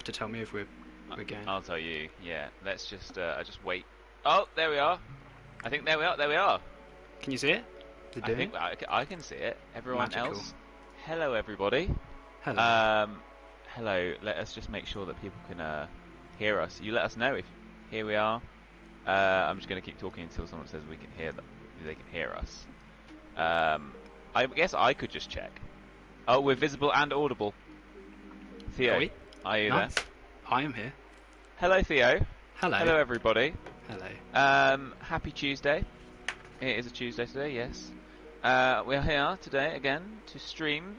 to tell me if we're going. I'll tell you. Yeah, let's just I just wait. Oh, there we are. I think there we are. There we are. Can you see it? Is it I doing it? think I can see it. Everyone Magical. else, hello everybody. Hello. Um, hello. Let us just make sure that people can hear us. You let us know if here we are. I'm just going to keep talking until someone says we can hear them. They can hear us. I guess I could just check. Oh, we're visible and audible. Are Theo, we? are you there? Nice. I am here. Hello, Theo. Hello. Hello, everybody. Hello. Happy Tuesday. It is a Tuesday today, yes. We are here today again to stream.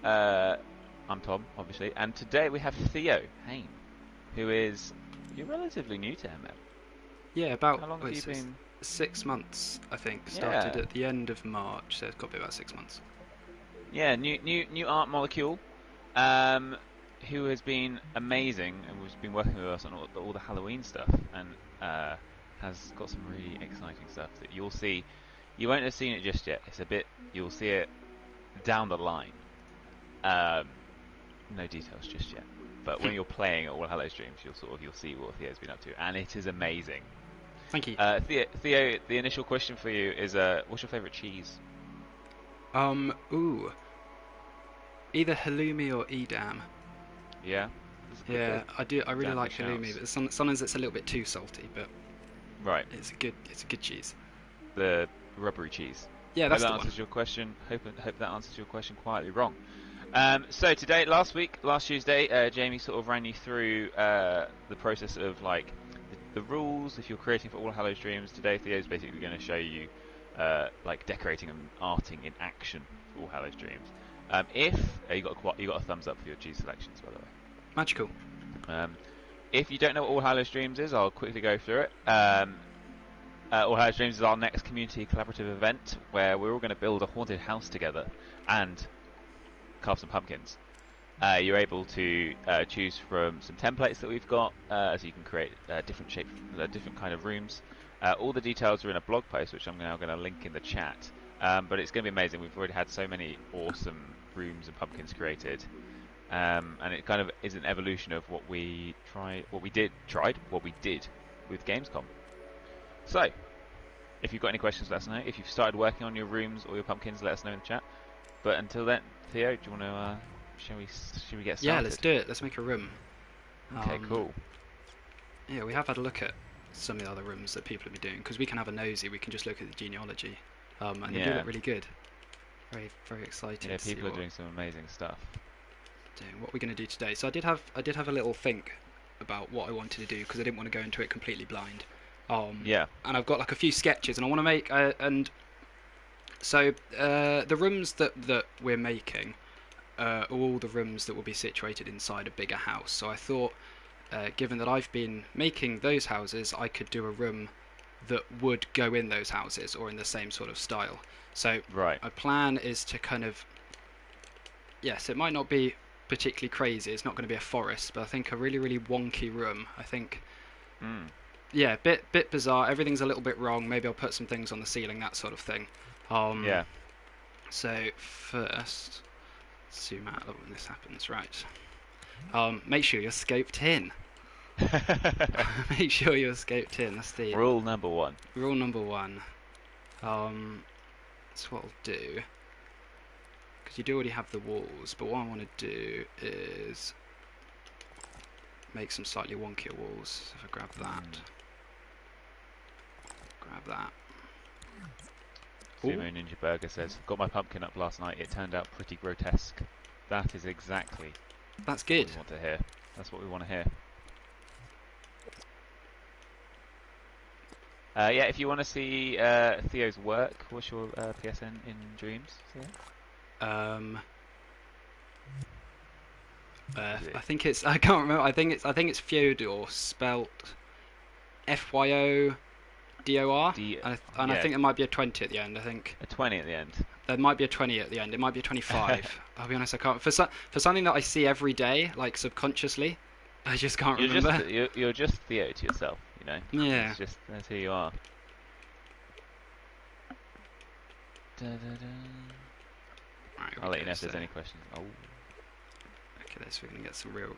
I'm Tom, obviously, and today we have Theo Hain, who is you're relatively new to MM. Yeah, about How long have you been? 6 months, I think. Started Yeah, at the end of March, so it's got to be about 6 months. yeah, new art molecule. Um, who has been amazing and has been working with us on all the Halloween stuff and has got some really exciting stuff that you'll see. You won't have seen it just yet. It's a bit. You'll see it down the line. Um, no details just yet. But when you're playing at All Hallows Dreams, you'll see what Theo's been up to, and it is amazing. Thank you. Theo, the initial question for you is, what's your favourite cheese? Ooh. Either halloumi or edam. Yeah, Yeah, I do. I really like example halloumi, shouts. but sometimes it's a little bit too salty. But Right, it's a good cheese. the rubbery cheese. Yeah, Hope that's that the one. answers your question. Hope that answers your question quietly wrong. So today, last Tuesday, Jamie sort of ran you through the process of like the rules if you're creating for All Hallows Dreams. Today, Theo's basically going to show you like decorating and arting in action for All Hallows Dreams. If you got a thumbs up for your cheese selections, by the way. Magical. Um, if you don't know what All Hallows Dreams is, I'll quickly go through it. All Hallows Dreams is our next community collaborative event where we're all going to build a haunted house together and carve some pumpkins. You're able to choose from some templates that we've got, so you can create different shapes, different kind of rooms. All the details are in a blog post, which I'm now going to link in the chat. But it's going to be amazing. We've already had so many awesome rooms and pumpkins created, and it kind of is an evolution of what we did with Gamescom. So, if you've got any questions, let us know. If you've started working on your rooms or your pumpkins, let us know in the chat. But until then, Theo, do you want to? Shall we get Yeah, started? let's do it. Let's make a room. Okay, cool. Yeah, we have had a look at some of the other rooms that people have been doing because we can have a nosy. We can just look at the genealogy, and they do look really good. Very, very excited. Yeah, to see people are doing some amazing stuff. what we're going to do today. So I did have a little think about what I wanted to do because I didn't want to go into it completely blind. Yeah. And I've got like a few sketches, and I want to make and so the rooms that we're making are all the rooms that will be situated inside a bigger house. So I thought, given that I've been making those houses, I could do a room that would go in those houses or in the same sort of style. So Right. my plan is to kind of, yes, it might not be particularly crazy. It's not going to be a forest, but I think a really, really wonky room. I think, yeah, bit bizarre. Everything's a little bit wrong. Maybe I'll put some things on the ceiling, that sort of thing. Yeah. So first, zoom out when this happens. Right. Make sure you're scoped in. Make sure you're scoped in. That's the Rule number one. rule number one. That's what I'll do. Because you do already have the walls, but what I want to do is make some slightly wonkier walls. So if I grab that, grab that. Sumo Ninja Burger says, "Got my pumpkin up last night. It turned out pretty grotesque." That is exactly That's what good. we want to hear. That's what we want to hear. Yeah, if you want to see Theo's work, what's your PSN in Dreams? Um, I think it's. I can't remember. I think it's Fyodor, spelt Fyodor, and I Yeah, think there might be a 20 at the end. I think a 20 at the end. there might be a 20 at the end. It might be a 25. I'll be honest. I can't for something that I see every day, like subconsciously. I just can't remember. You're just Theo to yourself, you know. Yeah. It's just that's who you are. Da, da, da. Right, I'll let you know if so, there's any questions. Oh, okay, so we're gonna get some real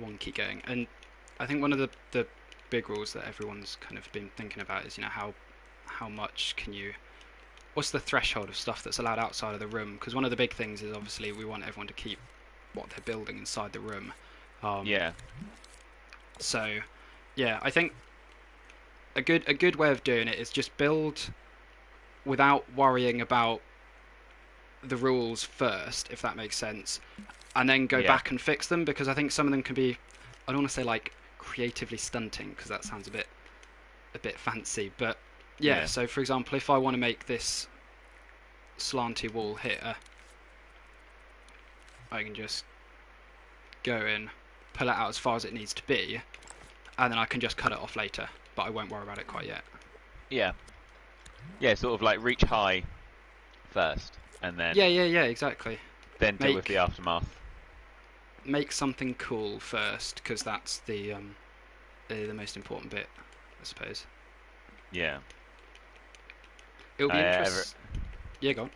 wonky going. And I think one of the big rules that everyone's kind of been thinking about is, how much can you, what's the threshold of stuff that's allowed outside of the room? Because one of the big things is obviously we want everyone to keep what they're building inside the room. Yeah. So, yeah, I think a good way of doing it is just build without worrying about the rules first, if that makes sense, and then go back and fix them, because I think some of them can be, I don't want to say like creatively stunting because that sounds a bit fancy, but yeah. So for example, if I want to make this slanty wall here, I can just go in, pull it out as far as it needs to be, and then I can just cut it off later, but I won't worry about it quite yet. Yeah. Yeah, sort of like reach high first, and then yeah, exactly. Then deal with the aftermath. Make something cool first, because that's the most important bit, I suppose. Yeah. It'll be interesting. Yeah, go on.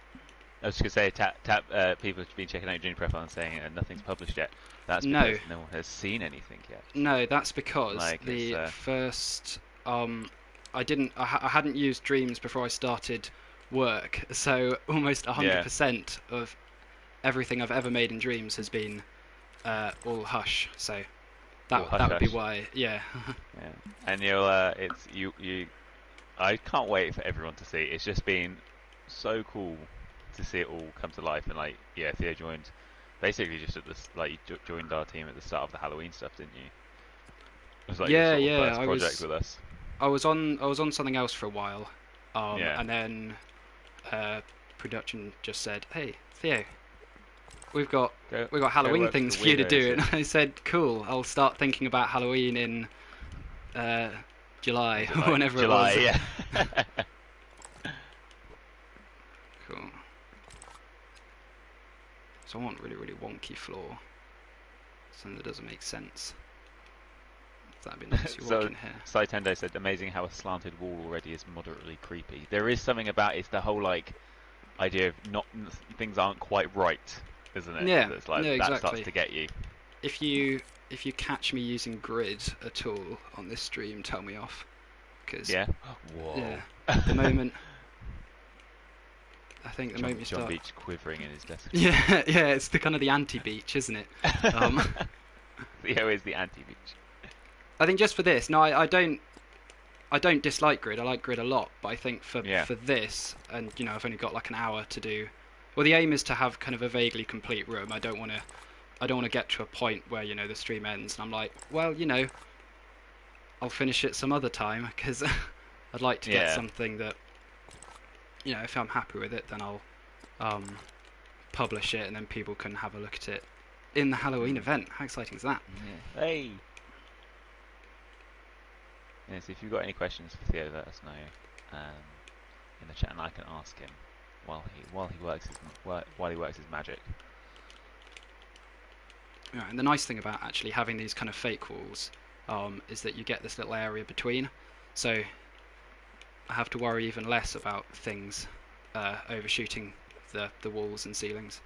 I was just going to say, people have been checking out Junior Profile and saying nothing's published yet. That's because no one has seen anything yet. No, that's because the first... I hadn't used Dreams before I started work, so almost 100% of everything I've ever made in Dreams has been all hush. So that would be why, yeah. Yeah, and you'll I can't wait for everyone to see. It's just been so cool to see it all come to life, and Theo joined basically just at this, you joined our team at the start of the Halloween stuff, didn't you? It was your first project with us. I was on something else for a while, and then production just said, "Hey, Theo, we've got Halloween things for you to do," and I said, "Cool, I'll start thinking about Halloween in July or whenever it was." Yeah. Cool. So I want really, really wonky floor, something that doesn't make sense. That'd be nice. You walk in here. Saitendo said, "Amazing how a slanted wall already is moderately creepy." There is something about it's the whole idea of things aren't quite right, isn't it? Yeah, That's exactly. That starts to get you. If you catch me using grid at all on this stream, tell me off. Cause, Whoa. Yeah. The moment. I think the moment you start. John Beach quivering in his desk. Yeah, it's the kind of the anti-beach, isn't it? Theo is the anti-beach. I think just for this, no, I don't dislike grid. I like grid a lot, but I think for this, and I've only got like an hour to do. Well, the aim is to have kind of a vaguely complete room. I don't want to get to a point where the stream ends and I'm like, well, I'll finish it some other time, because I'd like to get something that, if I'm happy with it, then I'll publish it and then people can have a look at it in the Halloween event. How exciting is that? Yeah. Hey. Yes, if you've got any questions for Theo, let us know in the chat, and I can ask him while he works his magic. Right, and the nice thing about actually having these kind of fake walls is that you get this little area between, so I have to worry even less about things overshooting the walls and ceilings.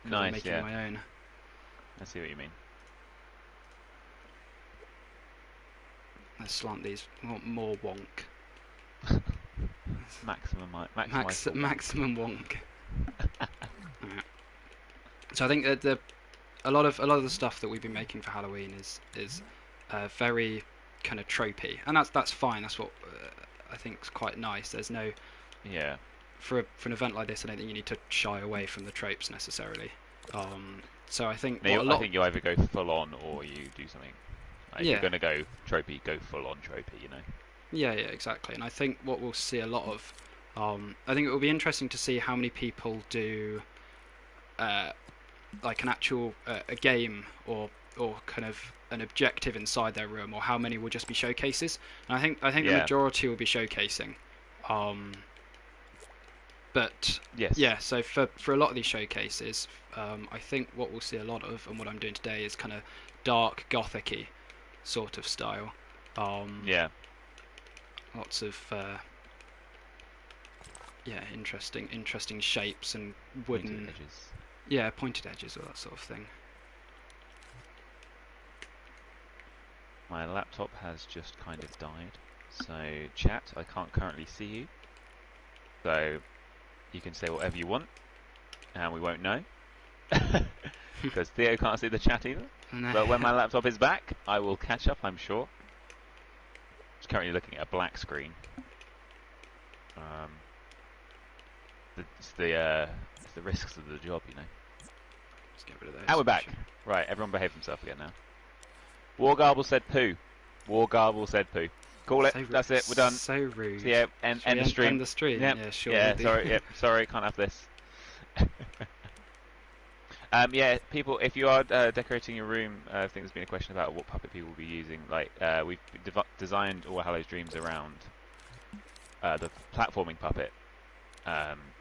Nice, I'm making my own. I see what you mean. Let's slant these. I want more wonk. Maximum wonk. Right. So I think that a lot of the stuff that we've been making for Halloween is very kind of tropey, and that's fine. That's what I think is quite nice. There's no for an event like this, I don't think you need to shy away from the tropes necessarily. So I think I think you either go full on or you do something. If you're going to go tropey, go full on tropey, Yeah, exactly. And I think what we'll see a lot of, I think it will be interesting to see how many people do, like an actual a game or kind of an objective inside their room, or how many will just be showcases. And I think the majority will be showcasing. But so for a lot of these showcases, I think what we'll see a lot of, and what I'm doing today, is kind of dark gothic-y sort of style. Lots of interesting shapes and wooden pointed edges. Pointed edges, or that sort of thing. My laptop has just kind of died. So, chat, I can't currently see you. So, you can say whatever you want, and we won't know. Because Theo can't see the chat either. No. But when my laptop is back, I will catch up, I'm sure. Just currently looking at a black screen. It's the risks of the job, you know. Let's get rid of those. And we're back. Right, everyone behave themselves again now. Wargarble said poo. Wargarble said poo. Call it. That's it. We're done. So rude. So yeah, end the stream. End the stream. Yep. Yeah, sure. Yeah, sorry. Yep, sorry, can't have this. Yeah, people, if you are decorating your room, I think there's been a question about what puppet people will be using. Like, we've designed All Hallows Dreams around the platforming puppet.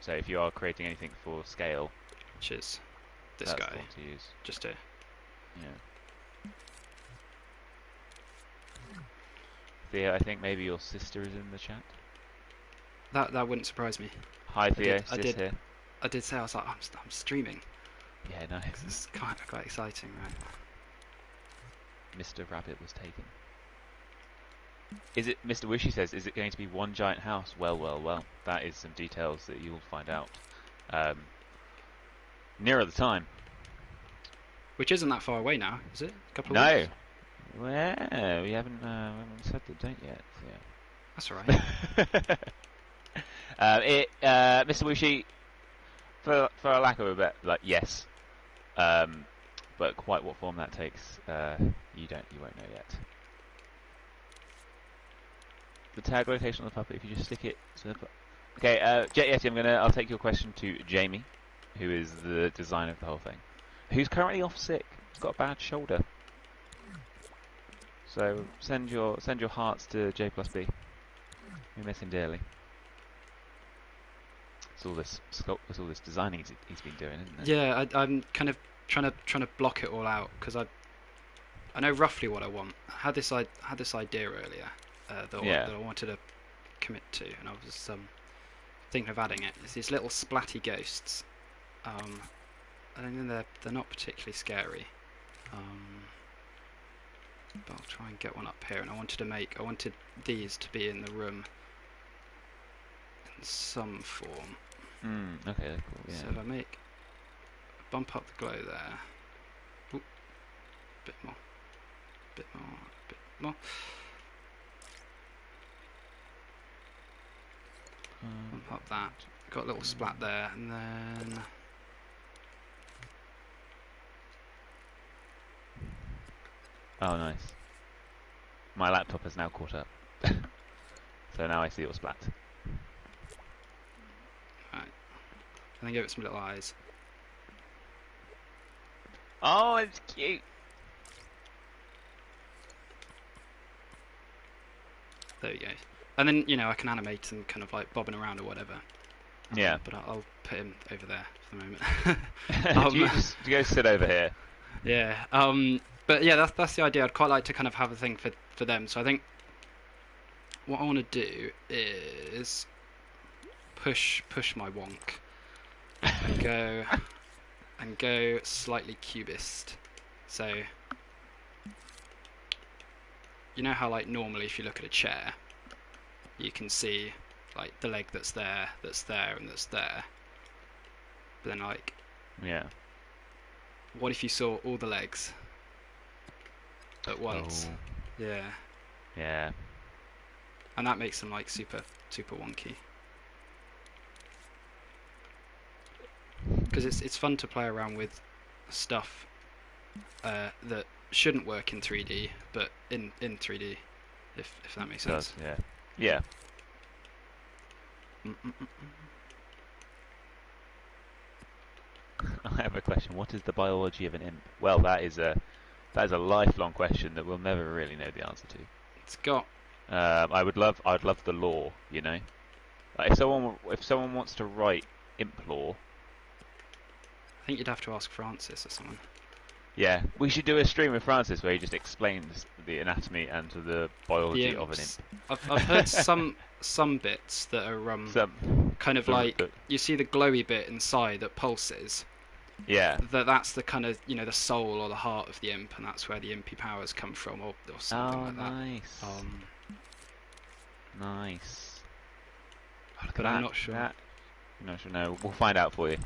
So if you are creating anything for scale, which is this that's guy, the one to use. just here. Yeah. Theo, I think maybe your sister is in the chat. That wouldn't surprise me. Hi Theo, I sis did. here. I did say I was like, I'm streaming. Yeah, no. It's quite exciting, right? Mr. Rabbit was taken. Is it, Mr. Wishy says, is it going to be one giant house? Well. That is some details that you'll find out nearer the time. Which isn't that far away now, is it? A couple No. of weeks? Well, we haven't set the date yet. Yeah. That's alright. Mr. Wishy, for a lack of a bet, like yes, but quite what form that takes, you won't know yet. The tag location on the puppet, if you just stick it to the okay, Jet Yeti, I'll take your question to Jamie, who is the designer of the whole thing, who's currently off sick. He's got a bad shoulder. So send your hearts to J plus B. We miss him dearly. It's all this designing he's been doing, isn't it? Yeah, I'm kind of trying to block it all out because I know roughly what I want. I had this idea earlier that I wanted to commit to, and I was thinking of adding it. It's these little splatty ghosts. I think they're not particularly scary. But I'll try and get one up here, and I wanted these to be in the room in some form. Okay, cool. Yeah. So if I bump up the glow there, oop, bit more, bit more. Bump up that. Got a little splat there, and then. Oh, nice. My laptop has now caught up. So now I see your splat. Right. And then give it some little eyes. Oh, it's cute. There we go. And then, I can animate them kind of like bobbing around or whatever. Yeah. But I'll put him over there for the Do moment. you go sit over here? Yeah. But yeah, that's the idea. I'd quite like to kind of have a thing for them. So I think what I want to do is push my wonk and go slightly cubist. So you know how like normally if you look at a chair, you can see like the leg that's there, and that's there. But then like, yeah. what if you saw all the legs at once? Oh. Yeah. Yeah. And that makes them like super wonky. Because it's fun to play around with stuff that shouldn't work in 3D, but in 3D, if that makes sense. Yeah. Yeah. I have a question. What is the biology of an imp? Well, that is a lifelong question that we'll never really know the answer to. It's got. I'd love the lore. Like if someone wants to write imp lore, I think you'd have to ask Francis or someone. Yeah, we should do a stream with Francis where he just explains the anatomy and the biology of an imp. I've heard some bits that are kind of like you see the glowy bit inside that pulses, Yeah. That's the kind of, the soul or the heart of the imp, and that's where the impy powers come from, or something Oh, like that. nice. Nice. Oh, look at But that. I'm not sure. That. No, sure, no. We'll find out for you.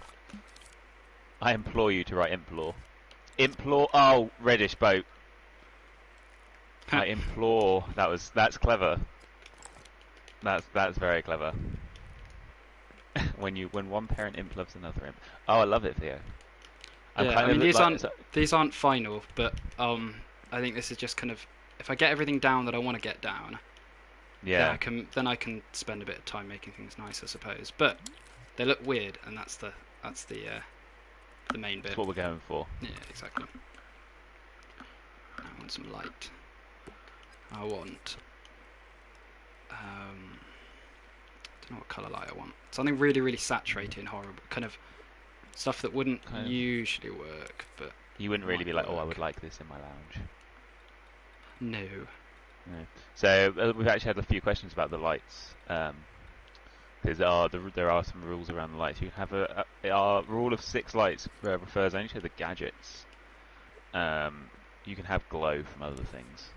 I implore you to write implore. Implore. Oh, reddish boat. I implore. That's clever. That's very clever. when one parent imp loves another imp. Oh, I love it, Theo. I'm Yeah, I kind mean of like. these aren't final, but I think this is just kind of, if I get everything down that I want to get down, Yeah. then I can spend a bit of time making things nice, I suppose. But they look weird, and that's the main bit. That's what we're going for. Yeah, exactly. I want some light. I want don't know what colour light I want. Something really, really saturated and horrible, kind of stuff that wouldn't usually work, but you wouldn't really be like, oh, I would like this in my lounge. No. No. So we've actually had a few questions about the lights. Because there are some rules around the lights. You have our rule of 6 lights refers only to the gadgets. You can have glow from other things.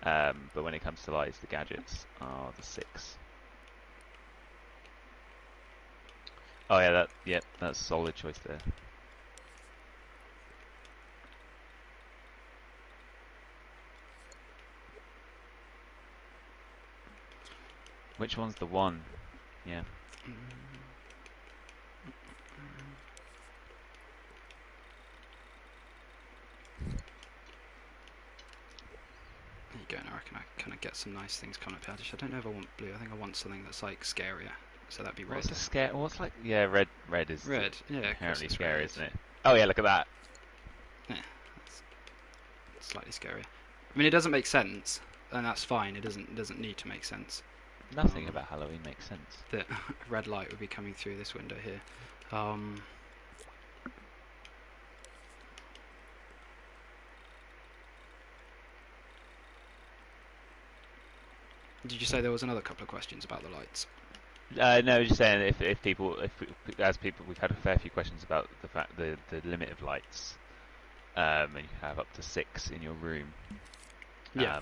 But when it comes to lights, the gadgets are the 6. Oh yeah, that's a solid choice there. Which one's the one? Yeah. There you go, and I reckon I kind of get some nice things coming up here. I don't know if I want blue. I think I want something that's like scarier. So that'd be red. What's the scare? What's like? Yeah, red is red. Yeah, inherently scary, red. isn't it? Oh yeah, look at that. Yeah, that's slightly scary. I mean, it doesn't make sense, and that's fine. It doesn't need to make sense. Nothing about Halloween makes sense. The red light would be coming through this window here. Did you say there was another couple of questions about the lights? No, just saying if we've had a fair few questions about the limit of lights, and you have up to 6 in your room. Yeah.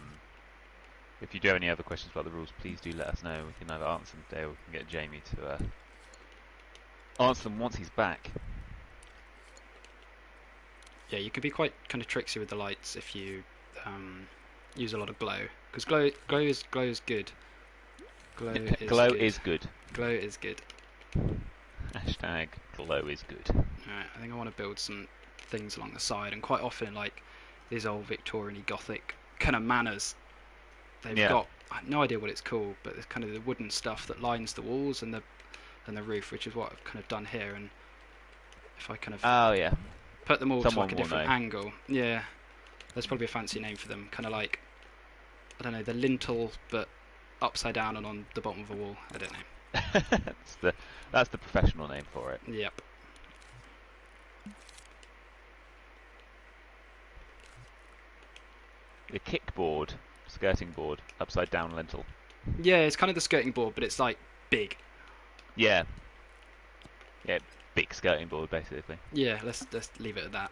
If you do have any other questions about the rules, please do let us know. We can either answer them today, or we can get Jamie to answer them once he's back. Yeah, you can be quite kind of tricksy with the lights if you use a lot of glow, because glow is good. Glow is good. Glow is good. Hashtag glow is good. Alright, I think I want to build some things along the side, and quite often like these old Victorian-y Gothic kind of manors, they've got, I have no idea what it's called, but it's kind of the wooden stuff that lines the walls and the roof, which is what I've kind of done here. And if I kind of put them all to like a different angle, yeah, there's probably a fancy name for them, kind of like, I don't know, the lintel but upside down and on the bottom of a wall. I don't know. That's the professional name for it. Yep. The kickboard, skirting board, upside down lintel. Yeah, it's kind of the skirting board, but it's like big. Yeah. Yeah, big skirting board basically. Yeah, let's leave it at that.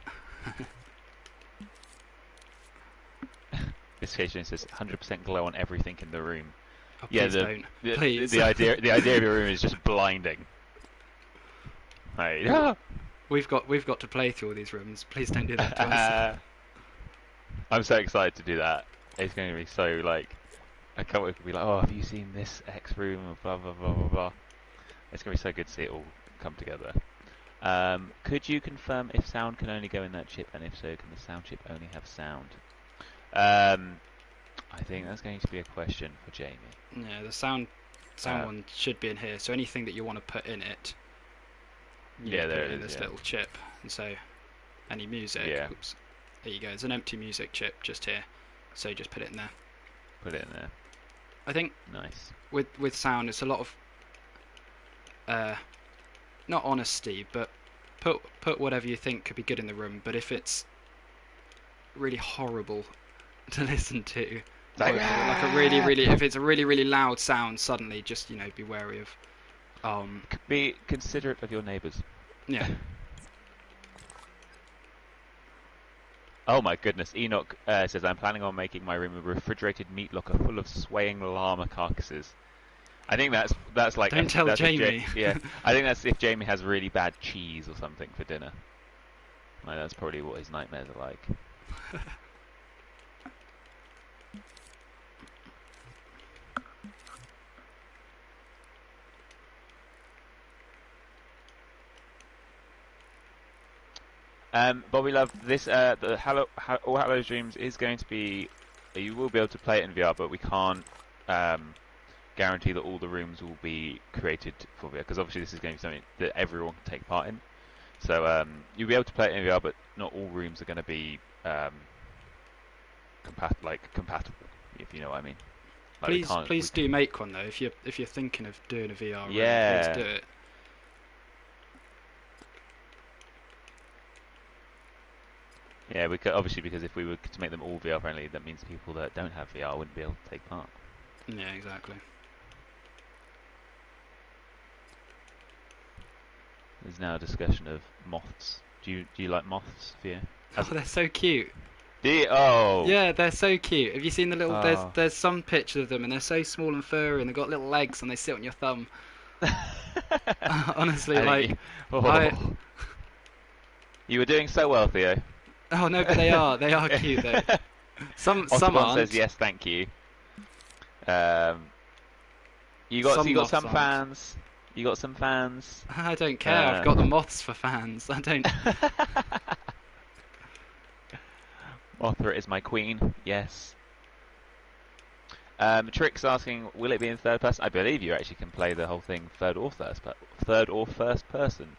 This occasion says 100% glow on everything in the room. Oh, please don't. Please. The idea of your room is just blinding. Right. We've got to play through all these rooms. Please don't do that to us. I'm so excited to do that. It's going to be so like, I can't wait to be like, oh, have you seen this X room? And blah blah blah blah blah. It's going to be so good to see it all come together. Could you confirm if sound can only go in that chip, and if so, can the sound chip only have sound? I think that's going to be a question for Jamie. Yeah, the sound one should be in here. So anything that you want to put in it, there it is. This little chip, and so any music. Yeah. Oops, there you go. It's an empty music chip just here. So just put it in there. Put it in there. I think. Nice. With sound, it's a lot of not honesty, but put whatever you think could be good in the room. But if it's really horrible to listen to, like a really if it's a really loud sound suddenly, just be wary of. Be considerate of your neighbours. Yeah. Oh my goodness. Enoch says, I'm planning on making my room a refrigerated meat locker full of swaying llama carcasses. I think that's like Don't tell that's if Jamie. yeah. I think that's if Jamie has really bad cheese or something for dinner. Like, that's probably what his nightmares are like. Bobby Love, this All Hallows Dreams is going to be. You will be able to play it in VR, but we can't guarantee that all the rooms will be created for VR because obviously this is going to be something that everyone can take part in. So you'll be able to play it in VR, but not all rooms are going to be compatible, if you know what I mean. Like Please do make one though. If you're thinking of doing a VR room, yeah. please do it. Yeah, we could, obviously, because if we were to make them all VR friendly, that means people that don't have VR wouldn't be able to take part. Yeah, exactly. There's now a discussion of moths. Do you like moths, Theo? Oh, they're so cute. Do you? Oh. Yeah, they're so cute. Have you seen the little? Oh. There's some pictures of them, and they're so small and furry, and they've got little legs, and they sit on your thumb. Honestly, like, you were doing so well, Theo. Oh no, but they are cute though. Some aren't. Says yes, thank you. You got some fans. You got some fans. I don't care. I've got the moths for fans. I don't. Mothra is my queen. Yes. Trick's asking, will it be in third person? I believe you actually can play the whole thing third or first person.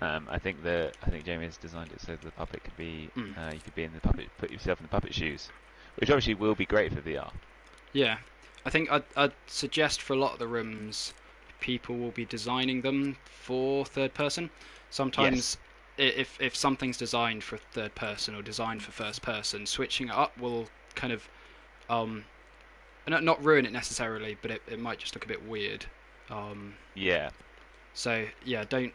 I think Jamie has designed it so the puppet could be. You could be in the puppet, put yourself in the puppet shoes, which obviously will be great for VR. Yeah, I think I'd suggest for a lot of the rooms, people will be designing them for third person. Sometimes, if something's designed for third person or designed for first person, switching it up will kind of not ruin it necessarily, but it might just look a bit weird. Yeah. So yeah, don't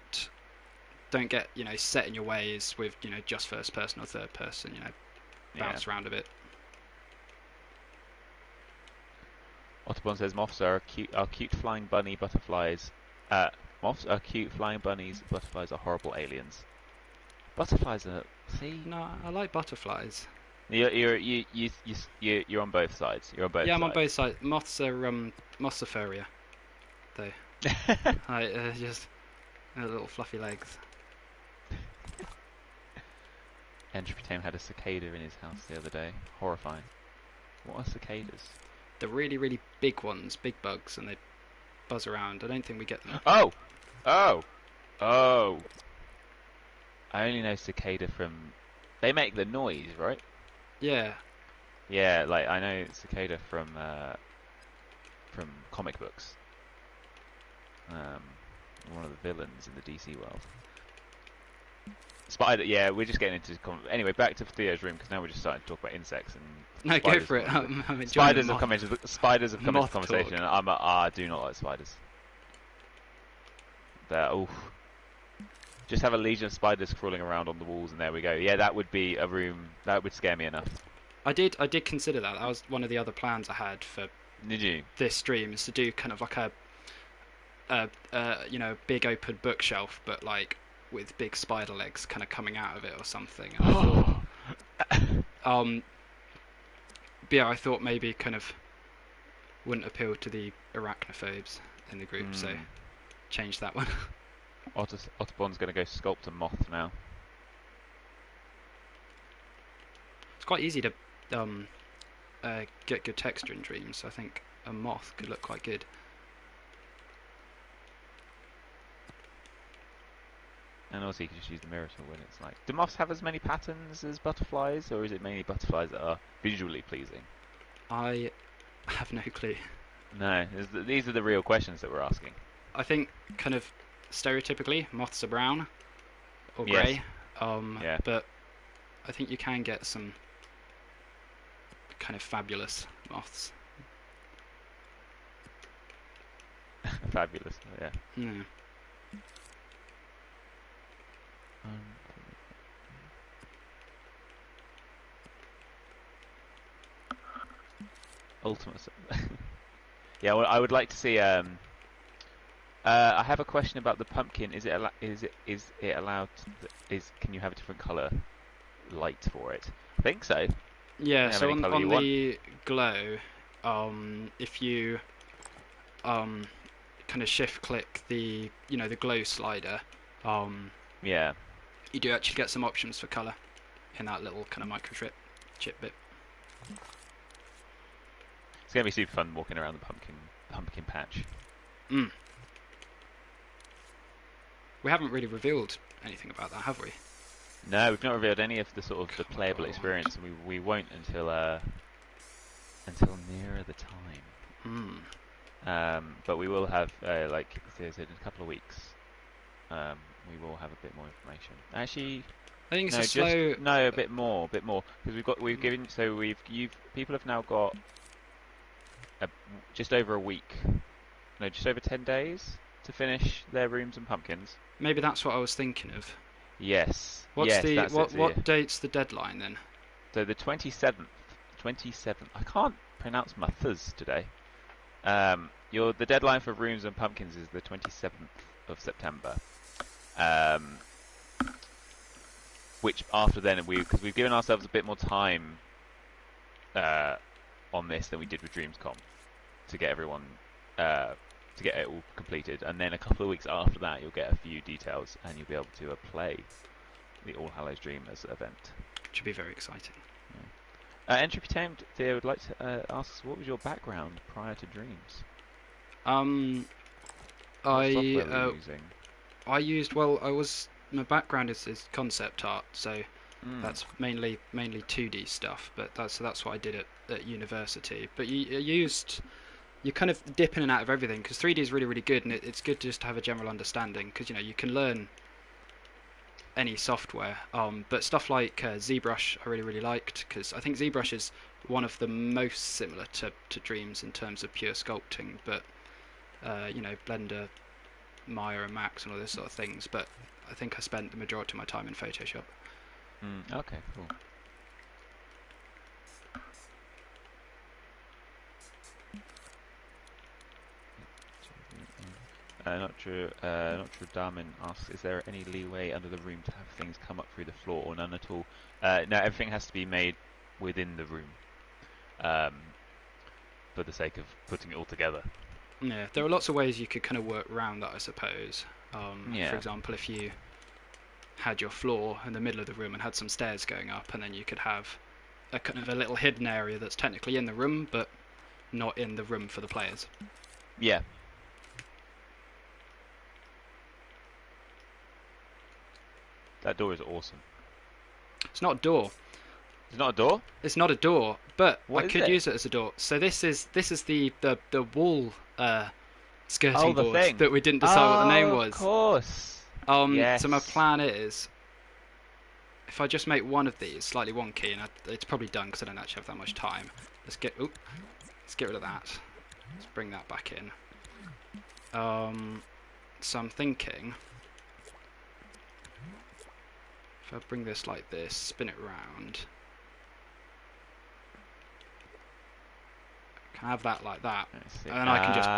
get set in your ways with just first person or third person. Bounce around a bit. Otterborn says moths are cute flying bunny butterflies. Moths are cute flying bunnies. Butterflies are horrible aliens. Butterflies are No, I like butterflies. You're on both sides. You're on both. Yeah, I'm on both sides. Moths are furrier. They just little fluffy legs. Entropy Tame had a cicada in his house the other day. Horrifying. What are cicadas? The really, really big ones, big bugs, and they buzz around. I don't think we get them. Oh! I only know cicada from... They make the noise, right? Yeah. Yeah, like, I know cicada from comic books. One of the villains in the DC world. Spider, yeah, we're just getting into... Anyway, back to Theo's room, because now we're just starting to talk about insects and... No, go for it. I'm enjoying spiders have come into the conversation, and I do not like spiders. Oof. Just have a legion of spiders crawling around on the walls, and there we go. Yeah, that would be a room... That would scare me enough. I did consider that. That was one of the other plans I had for... Did you? This stream, is to do kind of like a big open bookshelf, but like... with big spider legs kind of coming out of it or something. But yeah, I thought maybe kind of wouldn't appeal to the arachnophobes in the group, so change that one. Otterborn's going to go sculpt a moth now. It's quite easy to get good texture in Dreams. I think a moth could look quite good. And also you can just use the mirror tool when it's like... Do moths have as many patterns as butterflies, or is it mainly butterflies that are visually pleasing? I have no clue. No, these are the real questions that we're asking. I think kind of stereotypically moths are brown or grey. Yeah. But I think you can get some kind of fabulous moths. Fabulous, yeah. Yeah. ultimate. Yeah, well, I would like to see. I have a question about the pumpkin. Is it allowed? Can you have a different color light for it? I think so. You Yeah, can have so any color on you want. the glow, if you um, kind of shift click the the glow slider, um, Yeah, you do actually get some options for color in that little kind of microchip chip bit. it's gonna be super fun walking around the pumpkin patch. Mm. We haven't really revealed anything about that, have we? No, we've not revealed any of the sort of the Come playable on. experience, and we won't until nearer the time. Mm. But we will have like there's in a couple of weeks. We will have a bit more information. Actually, I think it's no, a just slow. no, a bit more, because we've given so you've people have now got a, just over a week, no, just over 10 days to finish their rooms and pumpkins. Maybe that's what I was thinking of. Yes, What's yes, the that's it. what date's the deadline then? So the 27th. I can't pronounce my ths today. The deadline for rooms and pumpkins is the 27th of September. Um, which after then because we've given ourselves a bit more time on this than we did with Dreamscom to get everyone to get it all completed, and then a couple of weeks after that you'll get a few details and you'll be able to play the All Hallows Dreamers event. Should be very exciting. Entropy Tamed, Theo would like to ask us, what was your background prior to Dreams? What software were you using? I used my background is concept art, so that's mainly 2D stuff. But that's what I did at university. But you kind of dip in and out of everything because 3D is really really good, and it's good just to have a general understanding because you can learn any software. But stuff like ZBrush I really really liked because I think ZBrush is one of the most similar to Dreams in terms of pure sculpting. But Blender, Maya and Max and all those sort of things, but I think I spent the majority of my time in Photoshop. Okay, cool. Notre Damin asks, is there any leeway under the room to have things come up through the floor or none at all? No, everything has to be made within the room for the sake of putting it all together. Yeah, there are lots of ways you could kind of work around that, I suppose. Yeah. For example, if you had your floor in the middle of the room and had some stairs going up, and then you could have a kind of a little hidden area that's technically in the room, but not in the room for the players. Yeah. That door is awesome. It's not a door. It's not a door? It's not a door, but What I is could it? use it as a door. So this is the wall skirting the board thing. that we didn't decide what the name was. Of course. Yes. So my plan is, if I just make one of these slightly wonky, and it's probably done because I don't actually have that much time. Let's get rid of that. Let's bring that back in. So I'm thinking, if I bring this like this, spin it round, can I have that like that, and then I can just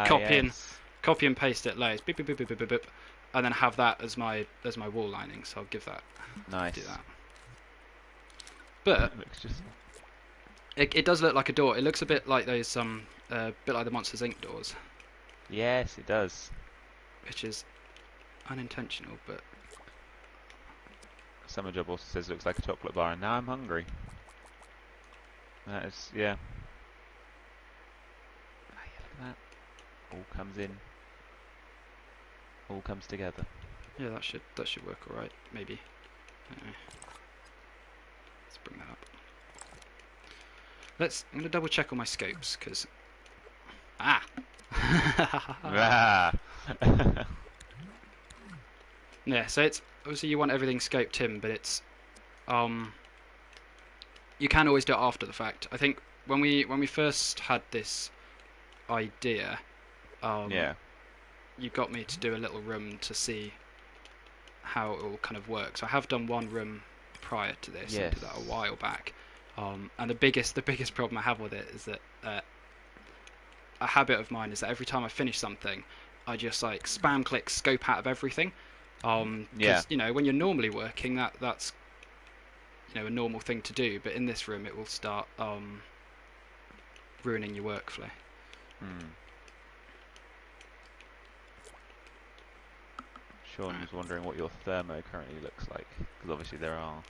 copy and paste it layers, beep, beep, beep, beep, beep, beep, beep, and then have that as my wall lining. So I'll give that. Nice. Do that. But it looks just. It does look like a door. It looks a bit like those bit like the Monsters Inc. doors. Yes, it does. Which is unintentional, but Summer Job also says it looks like a chocolate bar, and now I'm hungry. That is, yeah. Ah, yeah, look at that. All comes in. All comes together. yeah, that should work all right. Maybe. Let's bring that up. I'm gonna double check all my scopes because Ah. yeah. So it's obviously you want everything scoped in, but it's you can always do it after the fact. I think when we first had this idea, Yeah. you got me to do a little room to see how it all kind of works. I have done one room prior to this. Yes. I did that a while back. And the biggest problem I have with it is that a habit of mine is that every time I finish something, I just like spam click scope out of everything. Yeah. Because when you're normally working, that's a normal thing to do. But in this room, it will start ruining your workflow. Hmm. Sean's wondering what your thermo currently looks like, because obviously there are.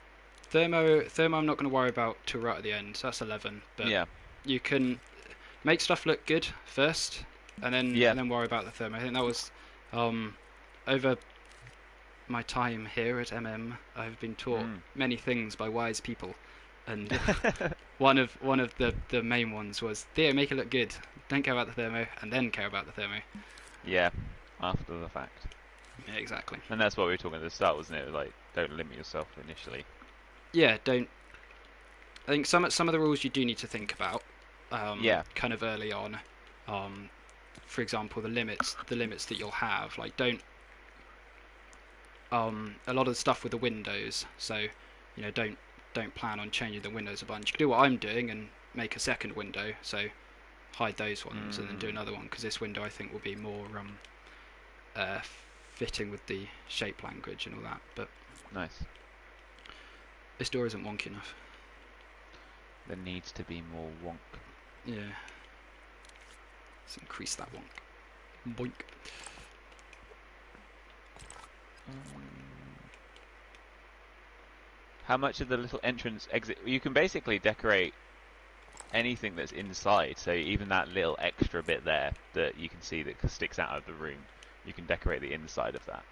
Thermo, I'm not going to worry about till right at the end. So that's 11. But Yeah. you can make stuff look good first, and Yeah. then worry about the thermo. I think that was over my time here at I've been taught many things by wise people, and one of the main ones was, Theo, make it look good. Don't care about the thermo, and then care about the thermo. Yeah. After the fact. Yeah, exactly. And that's what we were talking at the start, wasn't it? Like, don't limit yourself initially. Yeah, don't. I think some of the rules you do need to think about. Yeah. Kind of early on. For example, the limits that you'll have. Like, don't. A lot of the stuff with the windows. So, don't plan on changing the windows a bunch. You can do what I'm doing and make a second window. So, hide those ones and then do another one, because this window I think will be more fitting with the shape language and all that. But nice. this door isn't wonky enough. There needs to be more wonk. Yeah. Let's increase that wonk. Boink. How much of the little entrance exit? You can basically decorate anything that's inside. So even that little extra bit there that you can see that sticks out of the room, you can decorate the inside of that.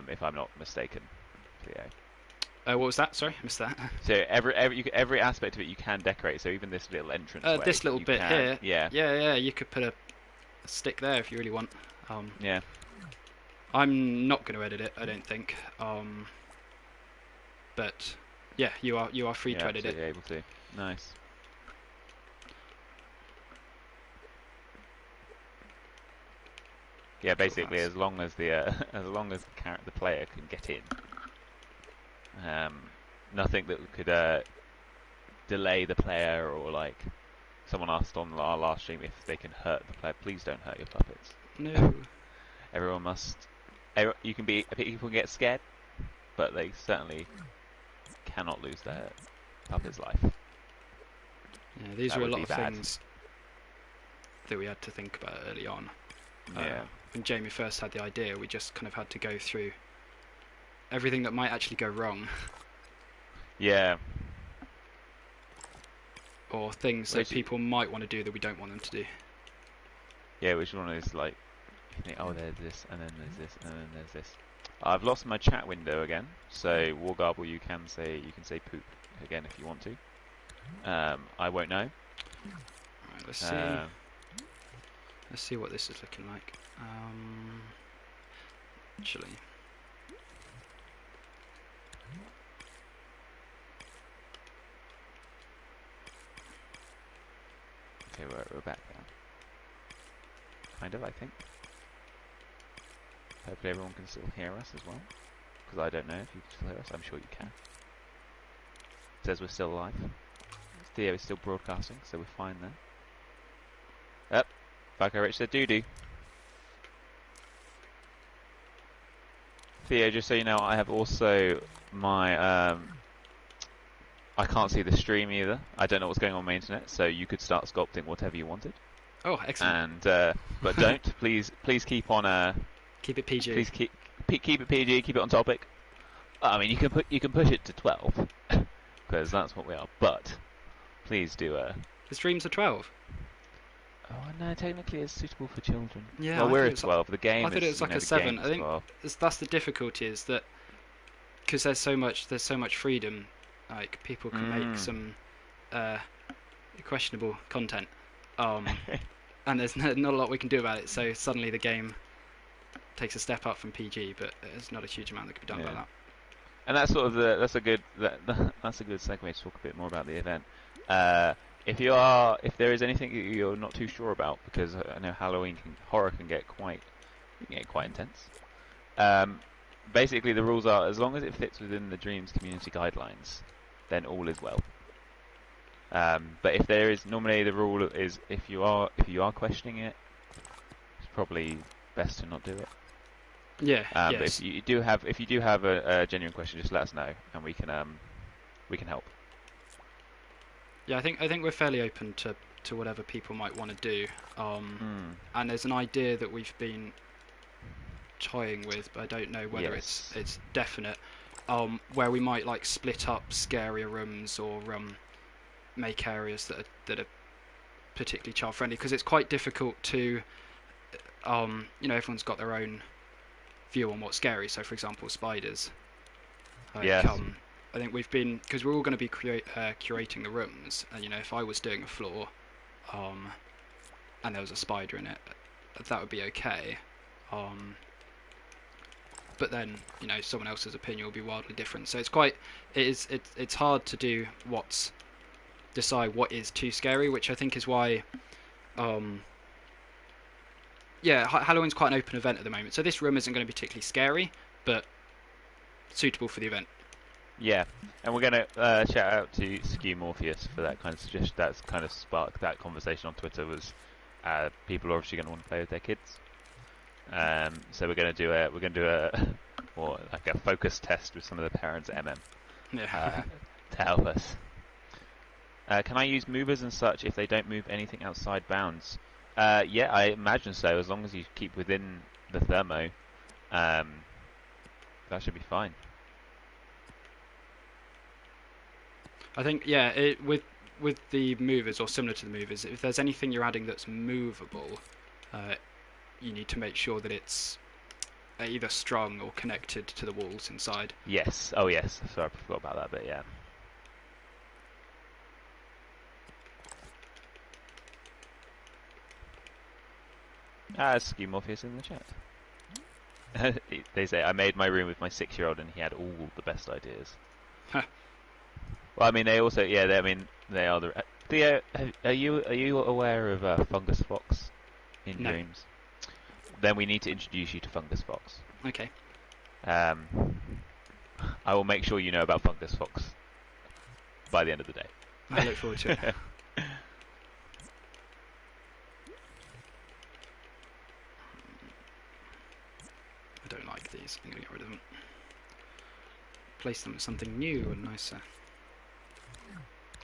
If I'm not mistaken, Theo. What was that? Sorry, I missed that. So every aspect of it you can decorate. So even this little entrance. This little bit here. Yeah. You could put a stick there if you really want. Yeah. I'm not going to edit it, I don't think. But yeah, you are free to edit it. Able to. Nice. Yeah, basically, as long as the player can get in, nothing that could delay the player, or like someone asked on our last stream if they can hurt the player. Please don't hurt your puppets. No. Everyone must. People can get scared, but they certainly cannot lose their puppet's life. Yeah, these are a lot of things that we had to think about early on. Yeah. When Jamie first had the idea, we just kind of had to go through everything that might actually go wrong. Yeah. Or things that people might want to do that we don't want them to do. Yeah, which one is like, you think, oh, there's this, and then there's this, and then there's this. I've lost my chat window again, so Wargarble, you can say poop again if you want to. I won't know. Right, let's see. Let's see what this is looking like. Actually. Okay, we're back now. Kind of, I think. Hopefully everyone can still hear us as well. Because I don't know if you can still hear us. I'm sure you can. It says we're still live. Theo is still broadcasting, so we're fine there. Yep. Like I Rich said, doo-doo. Theo, just so you know, I have also my... I can't see the stream either. I don't know what's going on my internet, so you could start sculpting whatever you wanted. Oh, excellent. And but don't. Please keep on... keep it PG. Please keep it PG, keep it on topic. I mean, you can push it to 12, because that's what we are, but please do... The streams are 12? Oh no, technically it's suitable for children. Yeah, well, we're at 12. The game. I thought it was like a 7. I think that's the difficulty, is that because there's so much freedom. Like, people can make some questionable content, and there's not a lot we can do about it. So suddenly the game takes a step up from PG, but there's not a huge amount that can be done about that. And that's sort of that's a good segue to talk a bit more about the event. If there is anything that you're not too sure about, because I know horror can get quite intense. Basically, the rules are, as long as it fits within the Dreams community guidelines, then all is well. But if there is, normally the rule is if you are questioning it, it's probably best to not do it. Yeah. But Yes. if you do have a genuine question, just let us know and we can help. Yeah. I think we're fairly open to whatever people might want to do. Mm. And there's an idea that we've been toying with, but I don't know whether Yes. it's definite. Where we might like split up scarier rooms or make areas that are particularly child friendly, because it's quite difficult to everyone's got their own view on what's scary. So for example, spiders. Like, Yes. I think we've been, because we're all going to be curating the rooms, and if I was doing a floor, and there was a spider in it, that would be okay. But then someone else's opinion will be wildly different. So it's hard to decide what is too scary, which I think is why Halloween's quite an open event at the moment. So this room isn't going to be particularly scary, but suitable for the event. Yeah, and we're going to shout out to Skew Morpheus for that kind of suggestion. That's kind of sparked that conversation on Twitter. Was people are obviously going to want to play with their kids. So we're going to do a focus test with some of the parents at Yeah. to help us. Can I use movers and such if they don't move anything outside bounds? Yeah, I imagine so. As long as you keep within the thermo, that should be fine. I think with the movers or similar to the movers, if there's anything you're adding that's movable, you need to make sure that it's either strung or connected to the walls inside. Yes. Oh, yes. Sorry, I forgot about that bit. Yeah. Ski Morpheus in the chat. They say I made my room with my 6-year-old and he had all the best ideas. Well, I mean, they also, yeah, they are the. Theo, are you aware of Fungus Fox in No. Dreams? Then we need to introduce you to Fungus Fox. Okay. I will make sure you know about Fungus Fox by the end of the day. I look forward to it. I don't like these. I'm going to get rid of them. Place them with something new and nicer.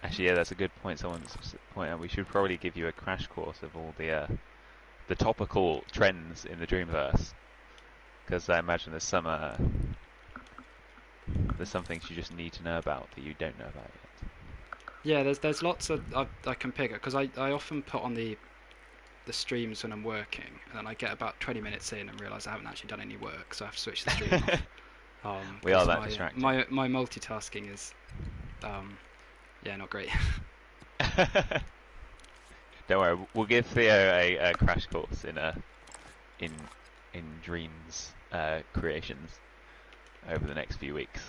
Actually, yeah, that's a good point. Someone's pointed out we should probably give you a crash course of all the topical trends in the Dreamverse, because I imagine there's some things you just need to know about that you don't know about yet. Yeah, there's lots of I can pick it, because I often put on the streams when I'm working, and then I get about 20 minutes in and realise I haven't actually done any work, so I have to switch the stream off. We are that distracted. My multitasking is not great. Don't worry, we'll give Theo a crash course in Dreams creations over the next few weeks.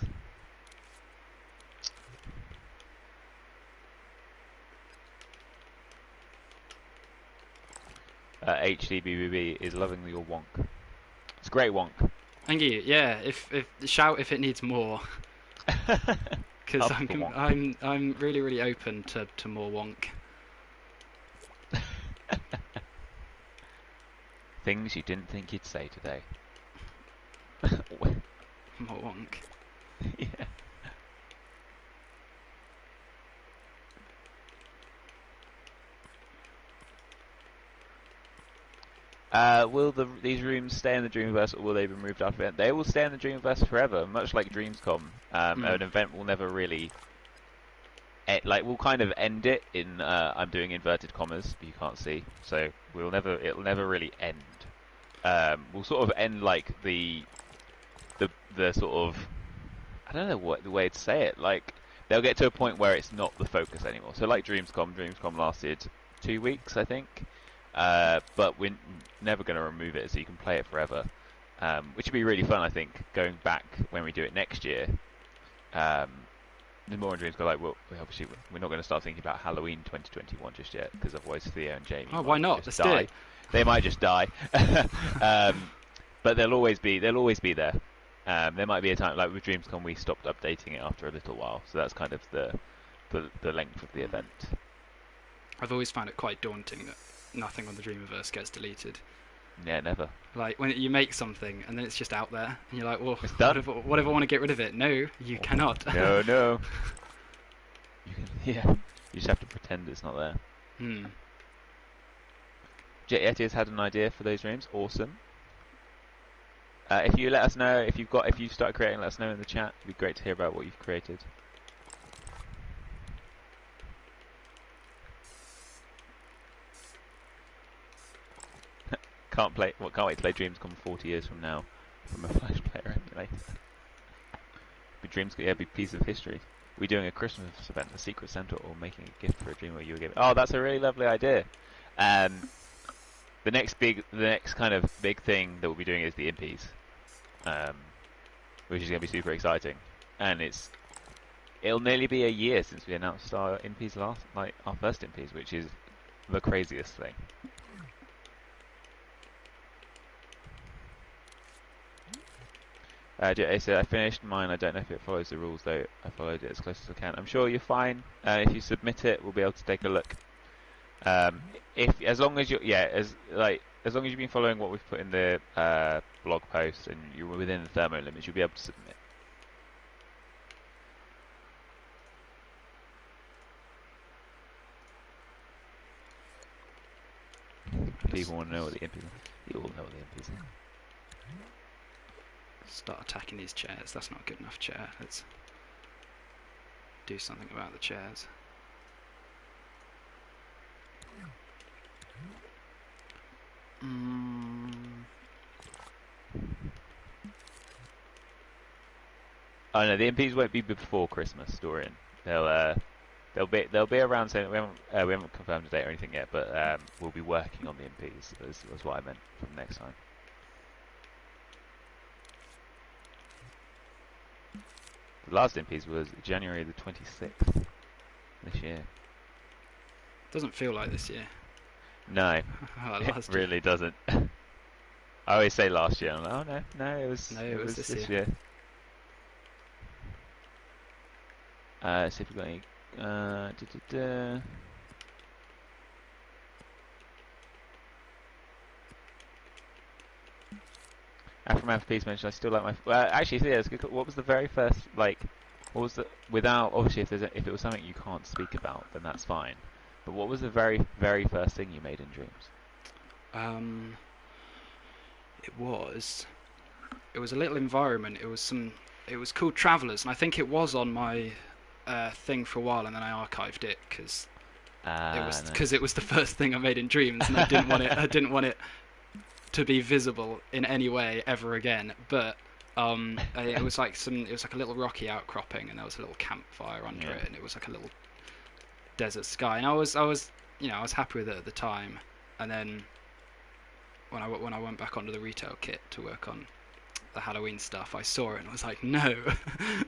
HDBBB is loving your wonk. It's a great wonk. Thank you. Yeah, if shout if it needs more, because I'm really really open to more wonk. Things you didn't think you'd say today. More wonk. Yeah. Will these rooms stay in the Dreamverse, or will they be moved after it? They will stay in the Dreamverse forever, much like Dreamscom. An event will never really, we'll kind of end it in. I'm doing inverted commas, but you can't see, so it'll never really end. We'll sort of end like the sort of, I don't know what the way to say it. Like they'll get to a point where it's not the focus anymore. So like Dreamscom lasted 2 weeks, I think. But we're never going to remove it, so you can play it forever, which would be really fun. I think going back when we do it next year, the more Dreams go like, well, obviously we're not going to start thinking about Halloween 2021 just yet, because otherwise Theo and Jamie why not? Just Let's die. do it. They might just die, but they'll always be there. There might be a time like with Dreamscom we stopped updating it after a little while, so that's kind of the the length of the event. I've always found it quite daunting that nothing on the Dreamiverse gets deleted. Yeah, never. Like when you make something and then it's just out there, and you're like, well, It's done. what if I want to get rid of it? No, you cannot. No, no. You can, yeah. You just have to pretend it's not there. Yeti has had an idea for those rooms. Awesome. If you let us know if you start creating, let us know in the chat. It'd be great to hear about what you've created. Can't wait to play Dreams Come 40 years from now from a Flash player emulator. Be a piece of history. We're doing a Christmas event, a Secret Santa, or making a gift for a dream where you were given. Oh, that's a really lovely idea. The next kind of big thing that we'll be doing is the impies, which is going to be super exciting. And it'll nearly be a year since we announced our impies our first impies, which is the craziest thing. So I finished mine. I don't know if it follows the rules though. I followed it as close as I can. I'm sure you're fine. If you submit it, we'll be able to take a look. As long as you've been following what we've put in the blog post and you're within the thermo limits, you'll be able to submit. People want to know what the impies are. You all know what the impies are. Start attacking these chairs. That's not a good enough chair. Let's do something about the chairs. Oh no, the MPs won't be before Christmas, Dorian. They'll be around. Saying we haven't confirmed a date or anything yet, but we'll be working on the MPs. That's what I meant from next time. The last MPs was January the 26th this year. Doesn't feel like this year. No, it really doesn't. I always say last year. I'm like, oh no, it was this year. See if we've got any. Aftermath piece mentioned I still like my. Actually, yeah, it's good. What was the very first like? What was the without obviously if it was something you can't speak about, then that's fine. But what was the very first thing you made in Dreams? It was a little environment. It was called Travelers, and I think it was on my thing for a while, and then I archived it because it was the first thing I made in Dreams, and I didn't want it to be visible in any way ever again. But it was like a little rocky outcropping, and there was a little campfire under it, and it was like a little desert sky, and I was happy with it at the time. And then when I went back onto the retail kit to work on the Halloween stuff, I saw it and I was like, no,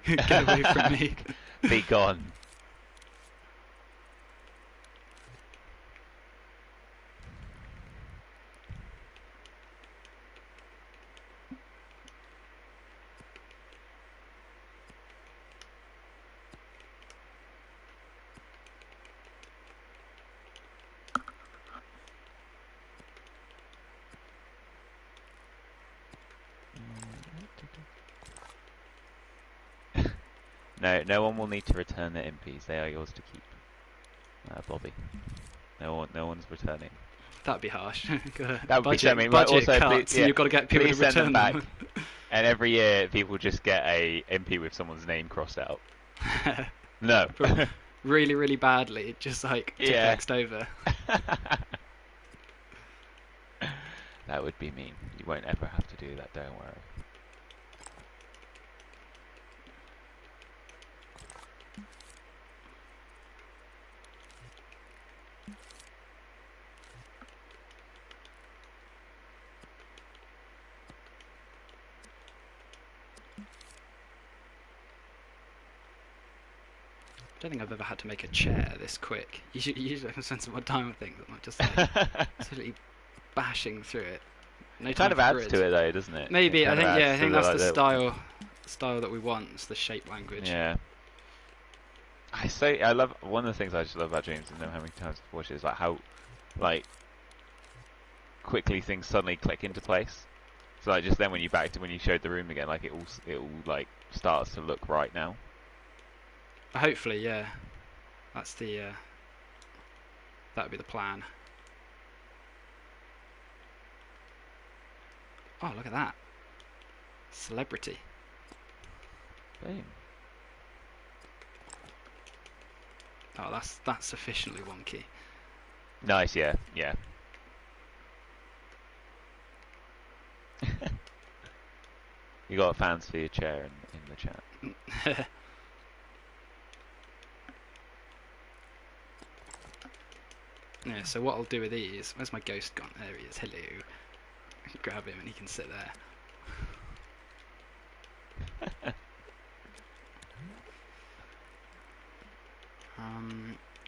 get away from me. Be gone. No one will need to return their MPs. They are yours to keep, Bobby. No one's returning. That'd be harsh. That would be budget also, cuts, and you've got to get people to return them back. And every year, people just get a MP with someone's name crossed out. No. Really, really badly, just like text over. That would be mean. You won't ever have to do that. Don't worry. I don't think I've ever had to make a chair this quick. You usually have spend some more time with things that might just like, absolutely bashing through it. No it kind of adds to it though, doesn't it? Maybe. I think that's the style that we want. It's the shape language. Yeah. I love one of the things I just love about dreams, and know how many times I've watched it, is like how like quickly things suddenly click into place. So like just then when you showed the room again, like it all like starts to look right now. Hopefully, yeah. That's the that would be the plan. Oh, look at that. Celebrity. Boom. Oh, that's sufficiently wonky. Nice, yeah, yeah. You got fans for your chair in the chat. Yeah, so what I'll do with these... Where's my ghost gone? There he is. Hello. Grab him and he can sit there.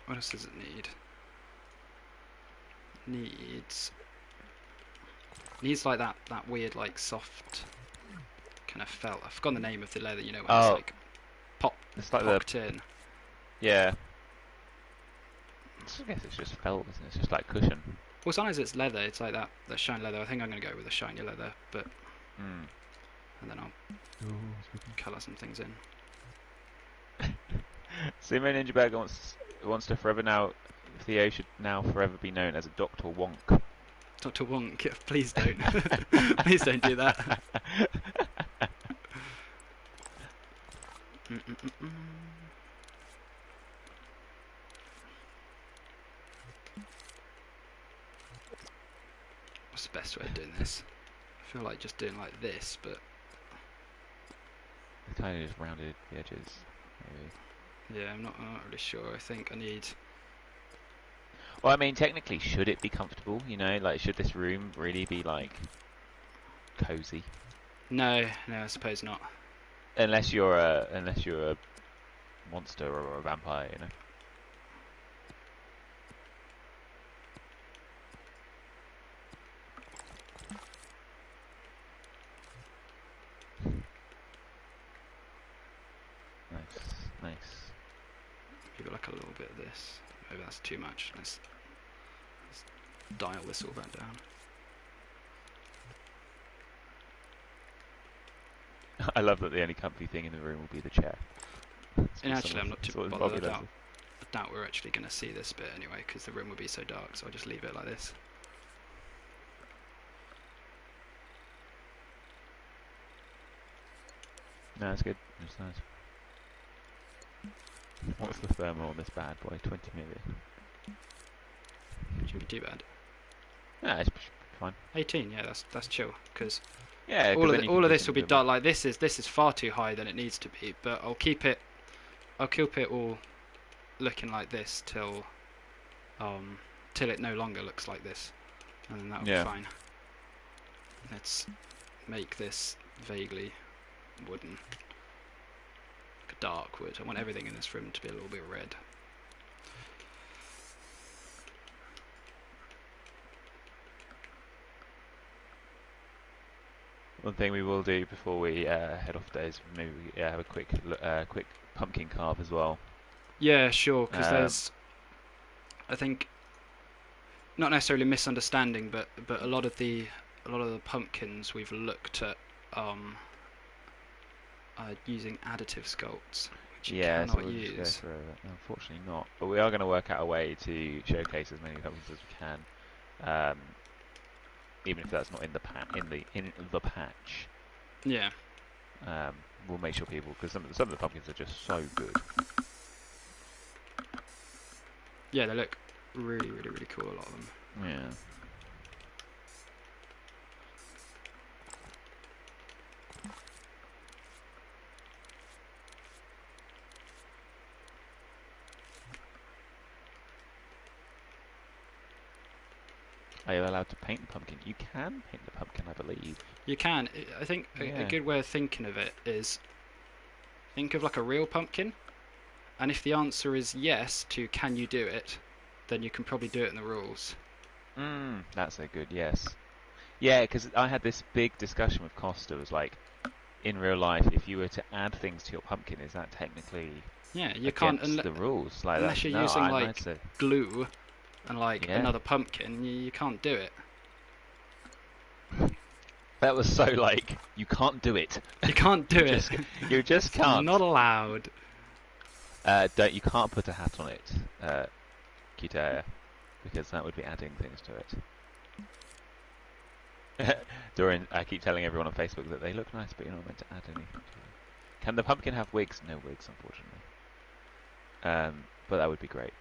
What else does it need? Needs like that weird, like, soft kind of felt. I've forgotten the name of the leather, you know, when it's Oh, like it's like pocked in. yeah. I guess it's just felt, isn't it? It's just like cushion. Well, sometimes it's leather. It's like that shiny leather. I think I'm going to go with the shiny leather, but and then I'll colour some things in. Sumo Ninja Burger wants to forever now. Theo should now forever be known as a Dr. Wonk. Dr. Wonk, please don't. Please don't do that. What's the best way of doing this? I feel like just doing like this, but... Kind of just rounded the edges, maybe. Yeah, I'm not really sure. I think I need... Well, I mean, technically, should it be comfortable? You know, like, should this room really be, like, cozy? No, I suppose not. Unless you're a monster or a vampire, you know. Nice. Maybe like a little bit of this. Maybe that's too much. Let's dial this all back down. I love that the only comfy thing in the room will be the chair. And actually, I'm not too bothered. I Bobby doubt we're actually going to see this bit anyway, because the room will be so dark, so I'll just leave it like this. No, it's good. It's nice. What's the thermal on this bad boy? 20 million. Shouldn't be too bad. Yeah, it's fine. 18, yeah, that's chill, because Yeah, all of this will be dark. Like this is far too high than it needs to be, but I'll keep it all looking like this till it no longer looks like this, and then that'll be fine. Let's make this vaguely wooden, like a dark wood. I want everything in this room to be a little bit red. One thing we will do before we head off today is maybe have a quick pumpkin carve as well. Yeah, sure. Because there's, I think, not necessarily misunderstanding, but a lot of the pumpkins we've looked at using additive sculpts, which you cannot use. Unfortunately not. But we are going to work out a way to showcase as many pumpkins as we can. Even if that's not in the patch. Yeah. We'll make sure people, because some of the pumpkins are just so good. Yeah, they look really, really, really cool. A lot of them. Yeah. Are you allowed to paint the pumpkin? You can paint the pumpkin, I believe. You can. I think a good way of thinking of it is think of like a real pumpkin, and if the answer is yes to can you do it, then you can probably do it in the rules. That's a good yes. Yeah, because I had this big discussion with Costa. It was like, in real life, if you were to add things to your pumpkin, is that technically Yeah, you can't against the rules like unless that. you're No, using I'd like say glue and like yeah. another pumpkin. You can't do it. That was so like you can't do it. You can't do you it. just you just It's can't. not allowed. Don't you can't put a hat on it, Cutea, because that would be adding things to it. Doran, I keep telling everyone on Facebook that they look nice, but you're not meant to add anything to them. Can the pumpkin have wigs? No wigs, unfortunately. But that would be great.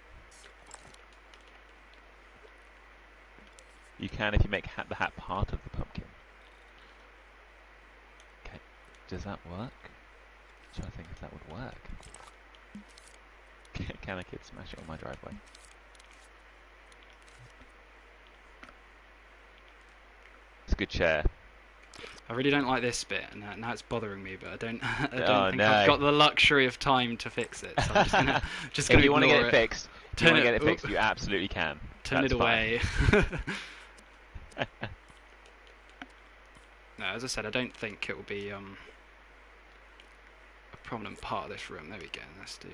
You can if you make the hat part of the pumpkin. Okay, does that work? I'm trying to think if that would work. Can a kid smash it on my driveway? It's a good chair. I really don't like this bit, and now it's bothering me. But I don't. I don't Oh think no! I've got the luxury of time to fix it. So I'm just If gonna you want to get ignore it fixed, you absolutely can. Turn That's it away. fine. No, as I said, I don't think it will be a prominent part of this room. There we go. Let's do.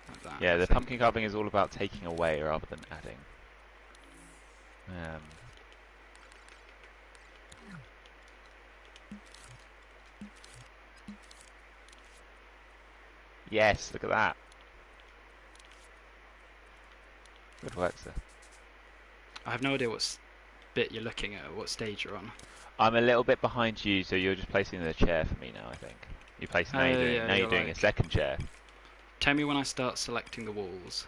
Like that, Yeah, I the think. pumpkin carving is all about taking away rather than adding. Yes, look at that. Good work, sir. I have no idea what bit you're looking at, or what stage you're on. I'm a little bit behind you, so you're just placing the chair for me now. I think you're placing. Now you're doing a second chair. Tell me when I start selecting the walls.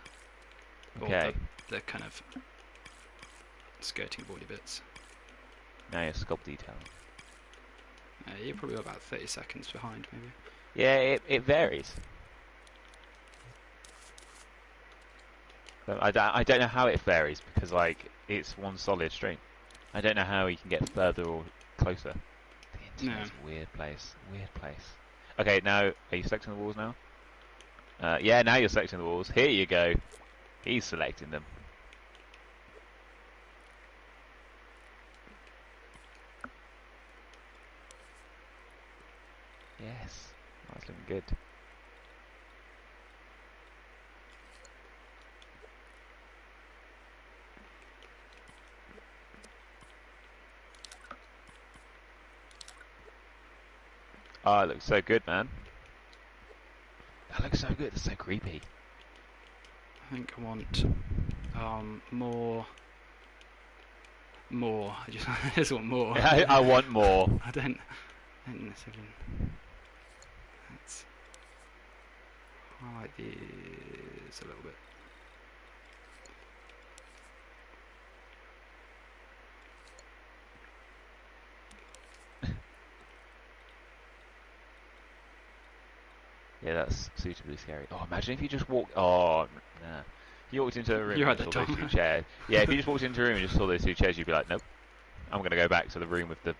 Okay. Or the kind of skirting boardy bits. Now you're sculpt detailing. You're probably about 30 seconds behind, maybe. Yeah, it varies. But I don't know how it varies because like it's one solid stream. I don't know how you can get further or closer. The internet's a weird place. Weird place. Okay, now are you selecting the walls now? Yeah, now you're selecting the walls. Here you go. He's selecting them. Yes, that's looking good. Oh, it looks so good, man. That looks so good. It's so creepy. I think I want more. I just want more. I want more. I don't necessarily. Let's highlight these a little bit. Yeah, that's suitably scary. Oh, imagine if you just walked. Oh, nah. If you walked into a room and saw those two chairs. Yeah, if you just walked into a room and just saw those two chairs, you'd be like, nope. I'm going to go back to the room with the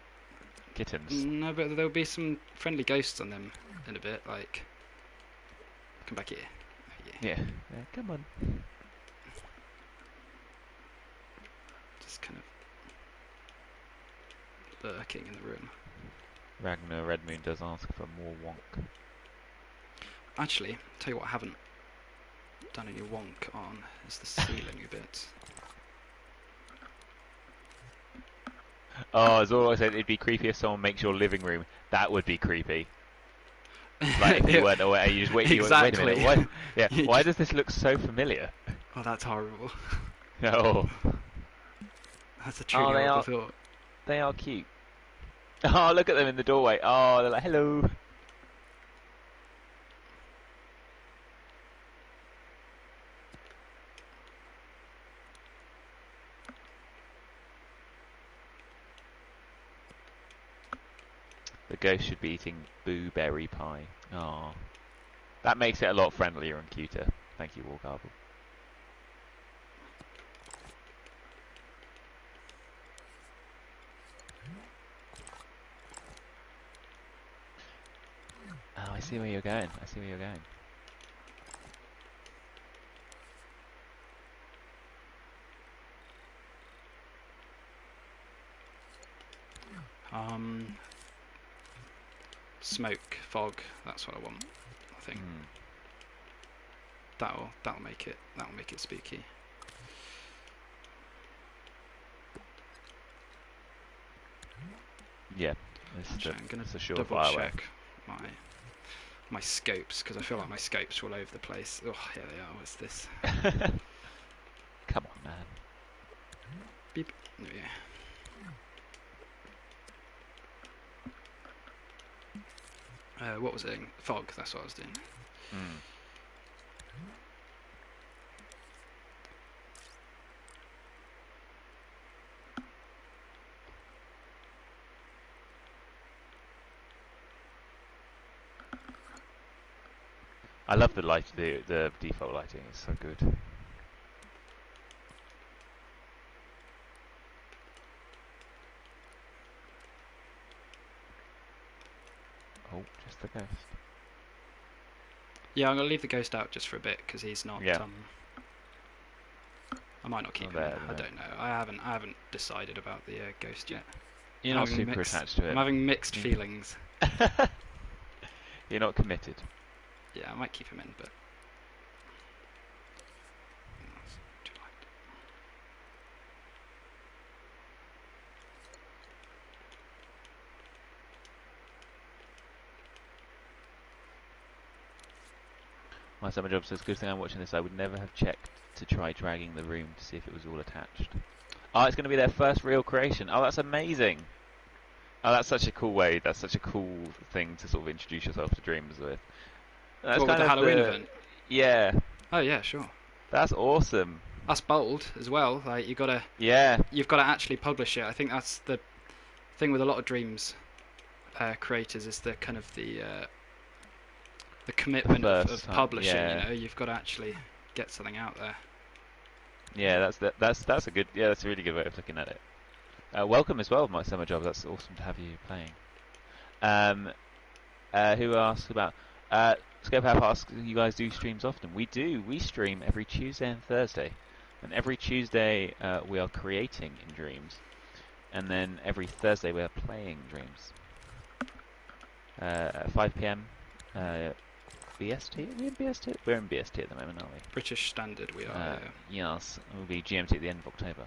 kittens. No, but there'll be some friendly ghosts on them in a bit. Like, come back here. Yeah, come on. Just kind of lurking in the room. Ragnar Redmoon does ask for more wonk. Actually, tell you what I haven't done any wonk on is the ceiling a bit. Oh, as always said, it'd be creepy if someone makes your living room. That would be creepy. Like if you weren't aware, you just wait. Exactly. Wait a minute. Why does this look so familiar? Oh, that's horrible. No. That's a truly horrible thought. They are cute. Oh, look at them in the doorway. Oh, they're like, hello. The ghost should be eating blueberry pie. Oh, that makes it a lot friendlier and cuter. Thank you, Wargarble. Oh, I see where you're going. I see where you're going. smoke, fog. That's what I want. I think that'll make it spooky. Yeah, Actually, I'm gonna sure double check my scopes because I feel like my scopes are all over the place. Oh, here they are. What's this? Come on, man. Beep. Yeah. What was it? Fog. That's what I was doing. I love the light. The default lighting is so good. Oh, just the ghost. Yeah, I'm gonna leave the ghost out just for a bit because he's not. Yeah. I might not keep him there. I don't know. I haven't decided about the ghost yet. You're not super attached to him. I'm having mixed feelings. You're not committed. Yeah, I might keep him in, but. My summer job says, good thing I'm watching this. I would never have checked to try dragging the room to see if it was all attached. Oh, it's going to be their first real creation. Oh, that's amazing. Oh, that's such a cool way. That's such a cool thing to sort of introduce yourself to Dreams with. That's What, with the Halloween event? Yeah. Oh yeah, sure. That's awesome. That's bold as well. Like you've got to actually publish it. I think that's the thing with a lot of Dreams creators is the kind of the commitment of publishing. Yeah. You know, you've got to actually get something out there. Yeah, that's a good. Yeah, that's a really good way of looking at it. Welcome as well, my summer job. That's awesome to have you playing. Who asked about? Scope Half asks, you guys do streams often? We do. We stream every Tuesday and Thursday, and every Tuesday we are creating in Dreams, and then every Thursday we are playing Dreams. At 5 p.m. BST? Are we in BST? We're in BST at the moment, aren't we? British Standard, we are. Yes, it will be GMT at the end of October.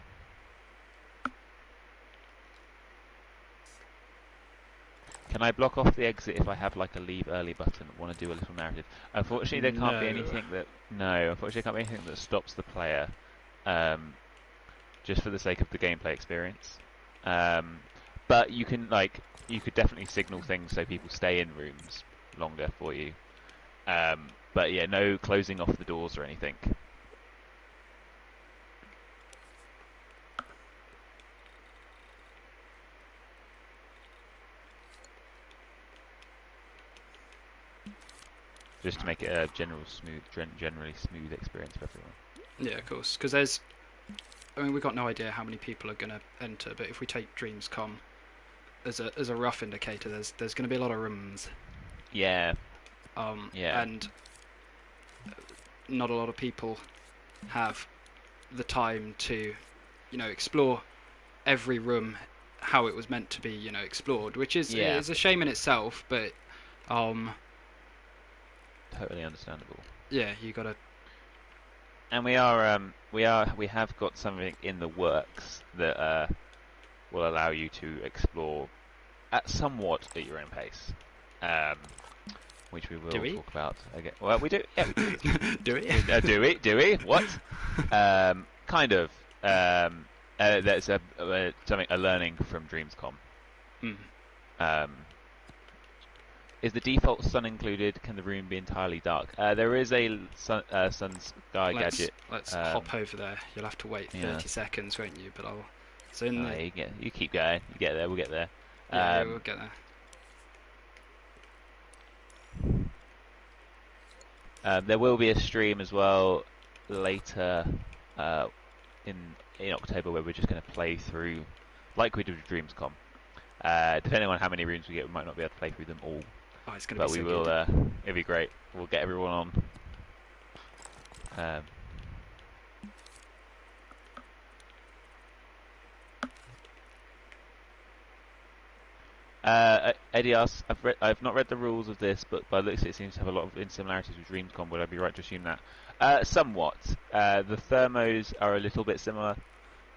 Can I block off the exit if I have like a leave early button and want to do a little narrative? Unfortunately, there can't be anything that. No, unfortunately, there can't be anything that stops the player, just for the sake of the gameplay experience. But you can you could definitely signal things so people stay in rooms longer for you. But yeah, no closing off the doors or anything. Just to make it a generally smooth experience for everyone. Yeah, of course. Because we've got no idea how many people are going to enter, but if we take Dreamscom as a rough indicator, there's going to be a lot of rooms. Yeah. And not a lot of people have the time to, explore every room how it was meant to be, explored, which is a shame in itself, but totally understandable. Yeah, you got to. And we have got something in the works that will allow you to explore somewhat at your own pace. Which we will talk about again. Well, we do. Yeah, we do. Do we? Do we? What? Kind of. There's a learning from Dreamscom. Is the default sun included? Can the room be entirely dark? There is a sun sky gadget. Let's hop over there. You'll have to wait 30 seconds, won't you? But I'll. So in you keep going. You get there. We'll get there. Yeah, we'll get there. There will be a stream as well later in October where we're just going to play through, like we did with Dreamscom. Depending on how many rooms we get, we might not be able to play through them all. Oh, it's going to be so will. Good. It'll be great. We'll get everyone on. Eddie asks, I've not read the rules of this, but by the looks of it seems to have a lot of similarities with Dreamscom. Would I be right to assume that? Somewhat. The thermos are a little bit similar.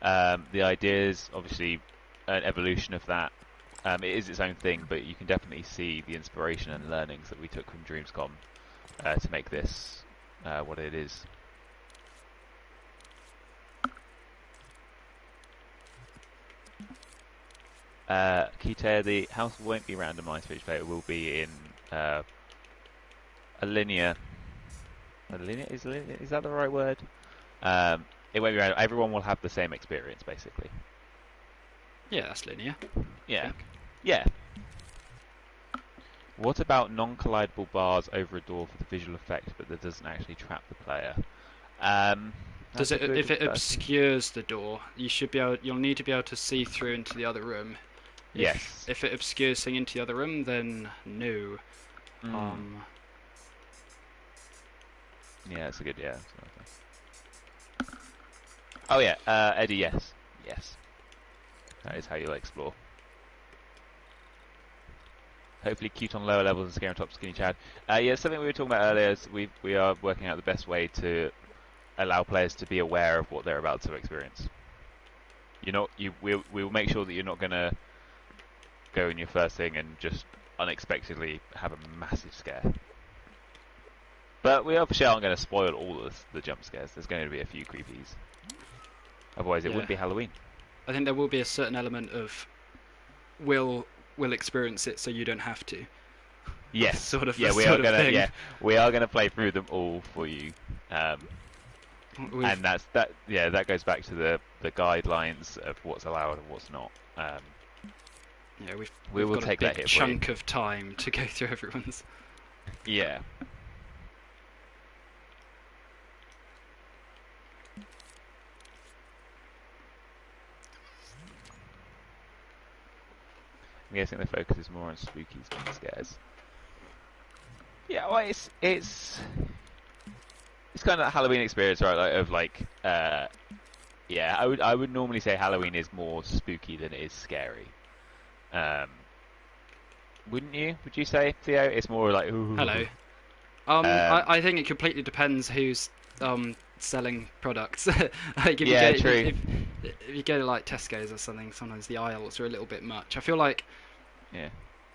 The idea is obviously an evolution of that. It is its own thing, but you can definitely see the inspiration and learnings that we took from Dreamscom to make this what it is. Kita, the house won't be randomised for each player. It will be in a linear. Is that the right word? It won't be random. Everyone will have the same experience, basically. Yeah, that's linear. Yeah. Yeah. What about non-collidable bars over a door for the visual effect, but that doesn't actually trap the player? Does it? If it obscures the door, you'll need to be able to see through into the other room. Yes. If it obscures thing into the other room, then no. Yeah, it's a good Oh yeah, Eddie. Yes. That is how you'll explore. Hopefully cute on lower levels and scary on top, skinny Chad. Yeah, something we were talking about earlier is we are working out the best way to allow players to be aware of what they're about to experience. We will make sure that you're not going to go in your first thing and just unexpectedly have a massive scare. But we obviously aren't going to spoil all of the jump scares. There's going to be a few creepies. Otherwise, it wouldn't be Halloween. I think there will be a certain element of will experience it so you don't have to. Yes, sort of. Yeah, we are going to. Yeah, we are going to play through them all for you. And that goes back to the guidelines of what's allowed and what's not. Yeah, we will got take a that big hit chunk of time to go through everyone's. Yeah. I'm guessing the focus is more on spookies than scares. Yeah, well, it's kind of that Halloween experience, right? Yeah, I would normally say Halloween is more spooky than it is scary. Wouldn't you? Would you say, Theo? It's more like ooh. Hello. I think it completely depends who's selling products. Like true. If you go to like Tesco's or something, sometimes the aisles are a little bit much. I feel like yeah.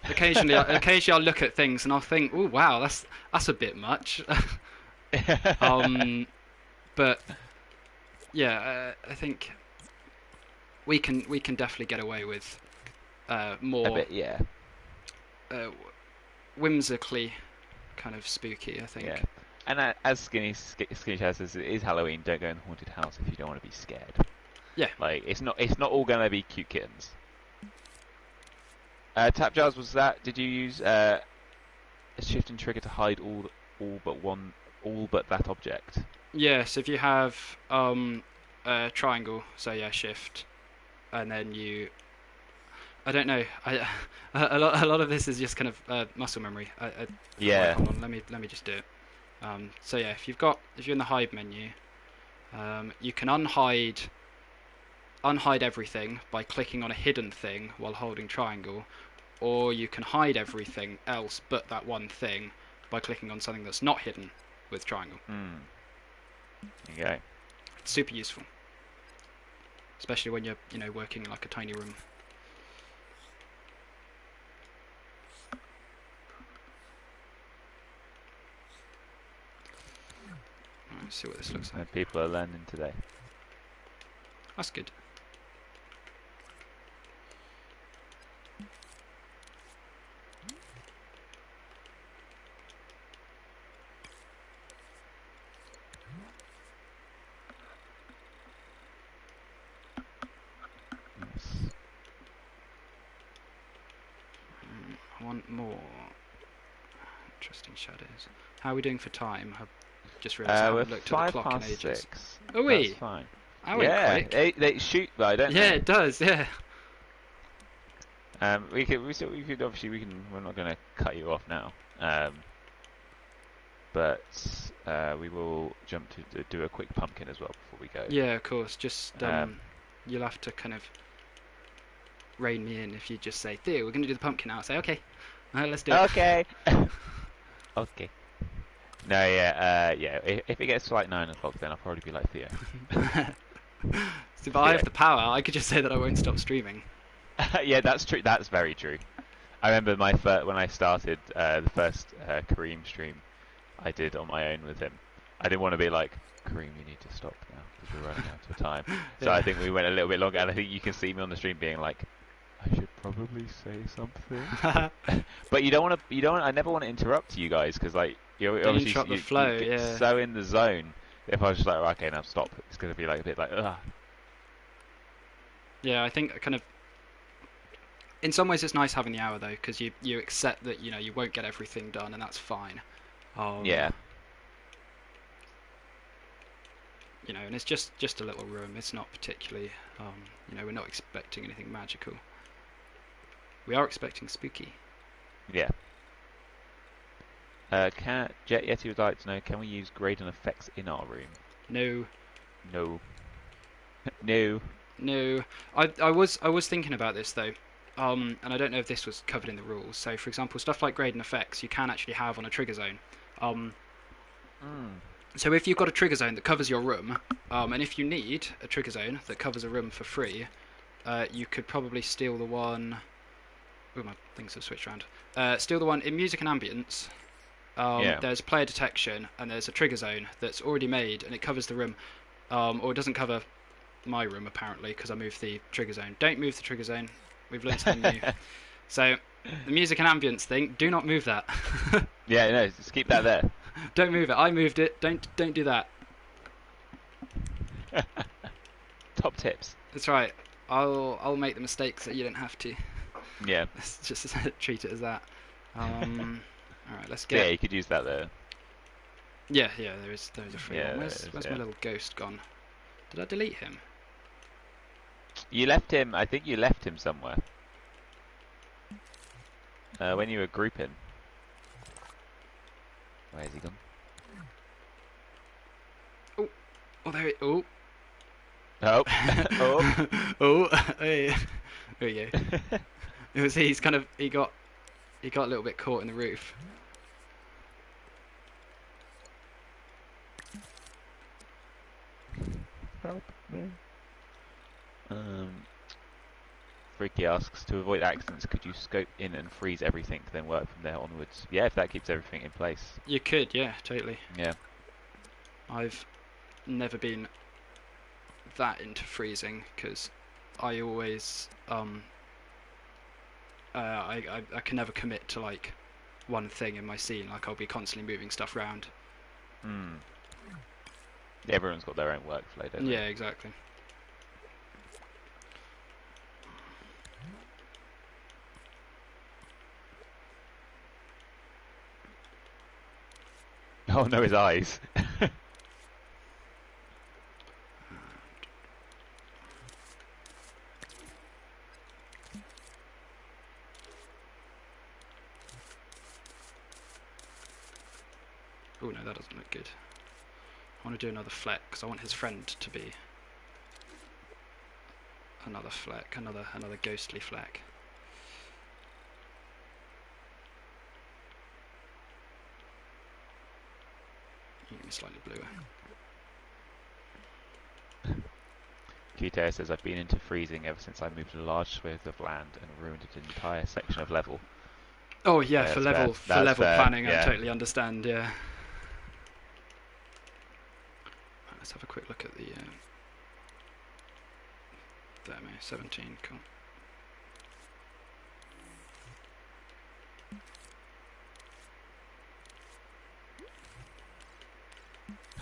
Occasionally I'll look at things and I'll think, oh wow, that's a bit much. But yeah, I think we can definitely get away with more. A bit, yeah. Whimsically kind of spooky, I think. Yeah. And as Skinny Chad says, it is Halloween. Don't go in the haunted house if you don't want to be scared. Yeah. Like it's not all going to be cute kittens. Tap jars, was that? Did you use a shift and trigger to hide all but that object? Yes, if you have a triangle, so yeah, shift, and then you. I don't know. A lot of this is just kind of muscle memory. Yeah. Hold on, let me just do it. So yeah, if you're in the hide menu, you can unhide everything by clicking on a hidden thing while holding triangle, or you can hide everything else but that one thing by clicking on something that's not hidden with triangle. There you go. It's super useful, especially when you're working in like a tiny room. Let's see what this looks like. People are learning today. That's good. I want more interesting shadows. How are we doing for time? I've just realised I haven't looked at the clock in ages. 6. Are we? That's fine. I went quick. They shoot though, don't they? Yeah, it does. Yeah. We could obviously we're not going to cut you off now. But we will jump to do a quick pumpkin as well before we go. Yeah, of course. Just you'll have to kind of rein me in if you just say, Theo, we're going to do the pumpkin now. I'll say, okay, let's do it. Okay. Okay. No, yeah, yeah. If it gets to like 9 o'clock, then I'll probably be like Theo. See, but I have the power. I could just say that I won't stop streaming. Yeah, that's true. That's very true. I remember when I started the first Kareem stream I did on my own with him. I didn't want to be like, Kareem, you need to stop now because we're running out of time. So Yeah. I think we went a little bit longer, and I think you can see me on the stream being like, I should probably say something. But you don't want to. You don't. I never want to interrupt you guys because like you Don't obviously interrupt the you flow. get Yeah. so in the zone. If I was just like, oh, okay, now stop, it's going to be like a bit like, ugh. Yeah, I think kind of. In some ways, it's nice having the hour though, because you accept that you won't get everything done, and that's fine. Yeah. And it's just a little room. It's not particularly. We're not expecting anything magical. We are expecting spooky. Yeah. Jet Yeti would like to know: can we use gradient effects in our room? No. No. No. No. I was thinking about this though. And I don't know if this was covered in the rules. So, for example, stuff like gradient effects you can actually have on a trigger zone. So if you've got a trigger zone that covers your room, and if you need a trigger zone that covers a room for free, you could probably steal the one. Oh, my things have switched around. Steal the one in music and ambience. Yeah. There's player detection, and there's a trigger zone that's already made, and it covers the room, or it doesn't cover my room apparently because I moved the trigger zone. Don't move the trigger zone. We've learned something new. So the music and ambience thing, do not move that. Yeah, no, just keep that there. Don't move it. I moved it. Don't do that. Top tips. That's right. I'll make the mistakes so you don't have to. Yeah. Let's just treat it as that. All right, let's Yeah, get. you could use that there. Yeah. There is a free Yeah, one. there Where's is, my yeah. little ghost gone? Did I delete him? You left him. I think you left him somewhere. When you were grouping. Where's he gone? Oh, there. Oh. Oh. Oh. Oh. Hey. There you go. It was he got a little bit caught in the roof. Help me. Freaky asks, to avoid accidents, could you scope in and freeze everything, then work from there onwards? Yeah, if that keeps everything in place. You could, yeah, totally. Yeah. I've never been that into freezing because I always I can never commit to like one thing in my scene. Like I'll be constantly moving stuff around. Everyone's got their own workflow, don't they? Yeah, exactly. Oh no, his eyes. Oh no, that doesn't look good. I want to do another fleck because I want his friend to be another fleck, another ghostly fleck. You can be slightly bluer. Kito says, I've been into freezing ever since I moved a large swathe of land and ruined an entire section of level. Oh yeah, for level planning, yeah. I totally understand. Yeah. Right, let's have a quick look at the demo 17. Cool.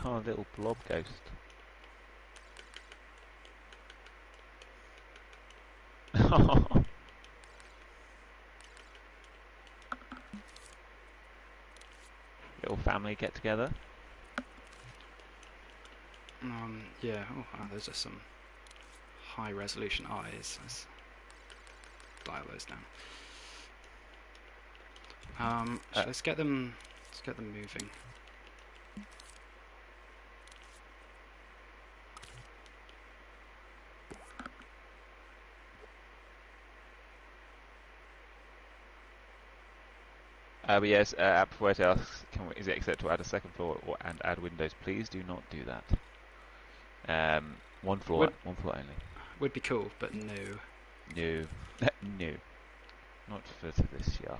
Oh, little blob ghost. Little family get together. Yeah. Oh, wow, those are some high resolution eyes. Let's dial those down. So let's get them moving. But yes, App Fuerte asks, is it acceptable to add a second floor and add windows? Please do not do that. One floor, Would one floor only. would be cool, but no. No, no, not for this year.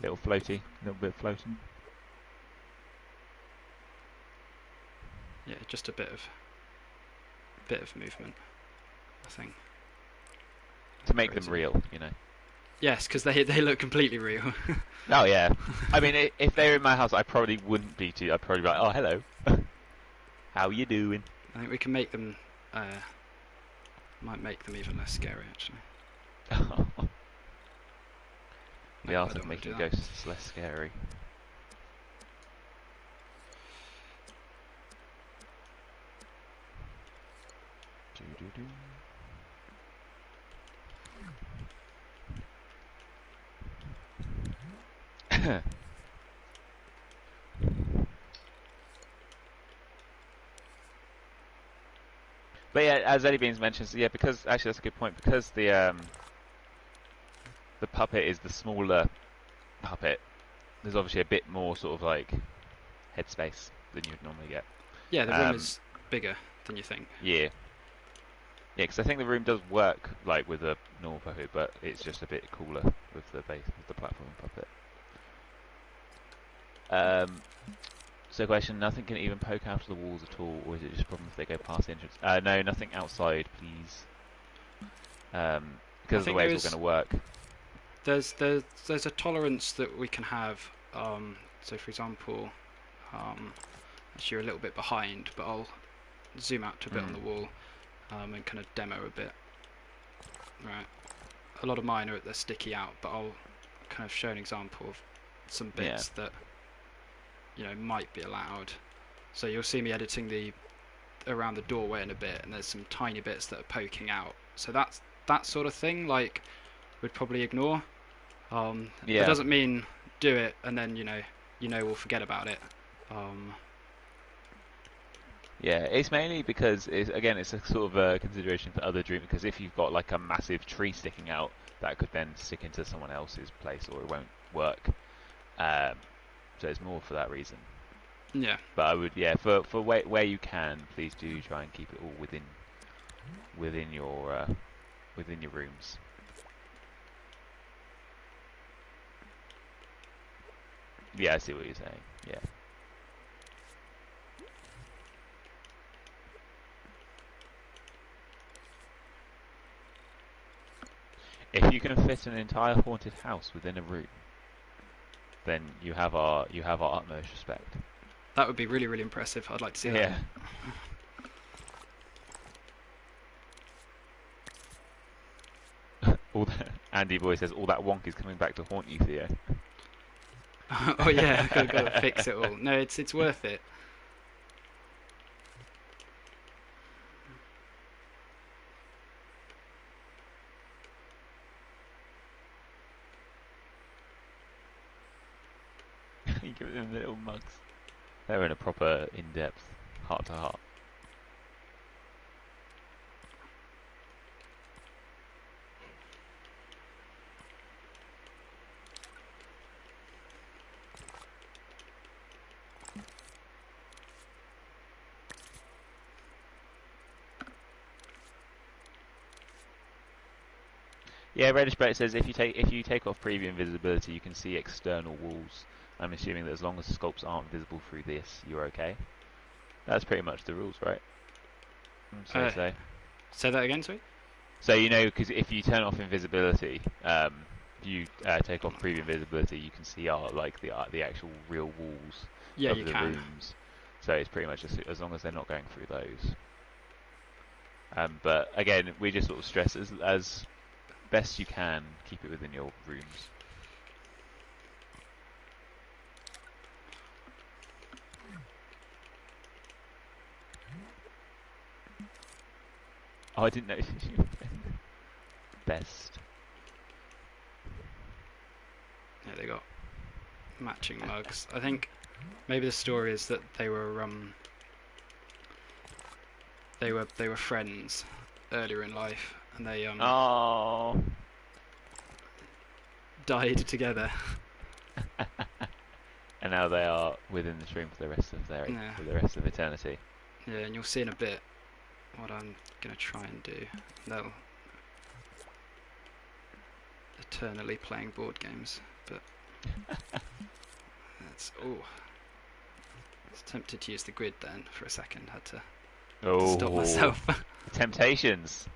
Little floaty, little bit floating. Yeah, just a bit of movement, I think. To make them real, you know. Yes, because they look completely real. Oh yeah. I mean, if they were in my house, I probably wouldn't be too. I'd probably be like, oh hello, how you doing? I think we can make them. Might make them even less scary, actually. The art of making ghosts less scary. But yeah, as Eddie Beans mentions, yeah, because actually that's a good point. Because the puppet is the smaller puppet, there's obviously a bit more sort of like headspace than you'd normally get. Yeah, the room is bigger than you think. Yeah. Yeah, because I think the room does work like with a normal puppet, but it's just a bit cooler with the base, with the platform puppet. So question, nothing can even poke out of the walls at all, or is it just a problem if they go past the entrance? No, nothing outside, please. Because of the way it's all going to work. There's a tolerance that we can have. So for example, actually you're a little bit behind, but I'll zoom out to a bit on the wall and kind of demo a bit. Right. A lot of mine they're sticky out, but I'll kind of show an example of some bits that might be allowed. So you'll see me editing around the doorway in a bit, and there's some tiny bits that are poking out. So that sort of thing, like, we'd probably ignore. That doesn't mean do it and then we'll forget about it. Yeah, it's mainly because it's a sort of a consideration for other dreams, because if you've got like a massive tree sticking out, that could then stick into someone else's place or it won't work. So it's more for that reason. Yeah. But I would, for where you can, please do try and keep it all within your rooms. Yeah, I see what you're saying. Yeah. If you can fit an entire haunted house within a room, then you have our utmost respect. That would be really, really impressive. I'd like to see that. Andy Boy says all that wonk is coming back to haunt you, Theo. Oh yeah, gotta fix it all. No, it's worth it. You give them little mugs. They're in a proper in-depth, heart-to-heart. Yeah, Reddish Brett says if you take off preview invisibility, you can see external walls. I'm assuming that as long as the sculpts aren't visible through this, you're okay. That's pretty much the rules, right? Say that again, sorry? So because if you turn off invisibility, you take off preview invisibility, you can see the actual real walls of the rooms. So it's pretty much just as long as they're not going through those. But again, we just sort of stress as best you can, keep it within your rooms. Oh, I didn't know. Best. matching mugs. I think maybe the story is that they were friends earlier in life, and they Oh. died together. And now they are within the stream for the rest of for the rest of eternity. Yeah, and you'll see in a bit what I'm gonna try and do. They'll eternally playing board games, but that's I was tempted to use the grid then for a second. Had to stop myself. Temptations.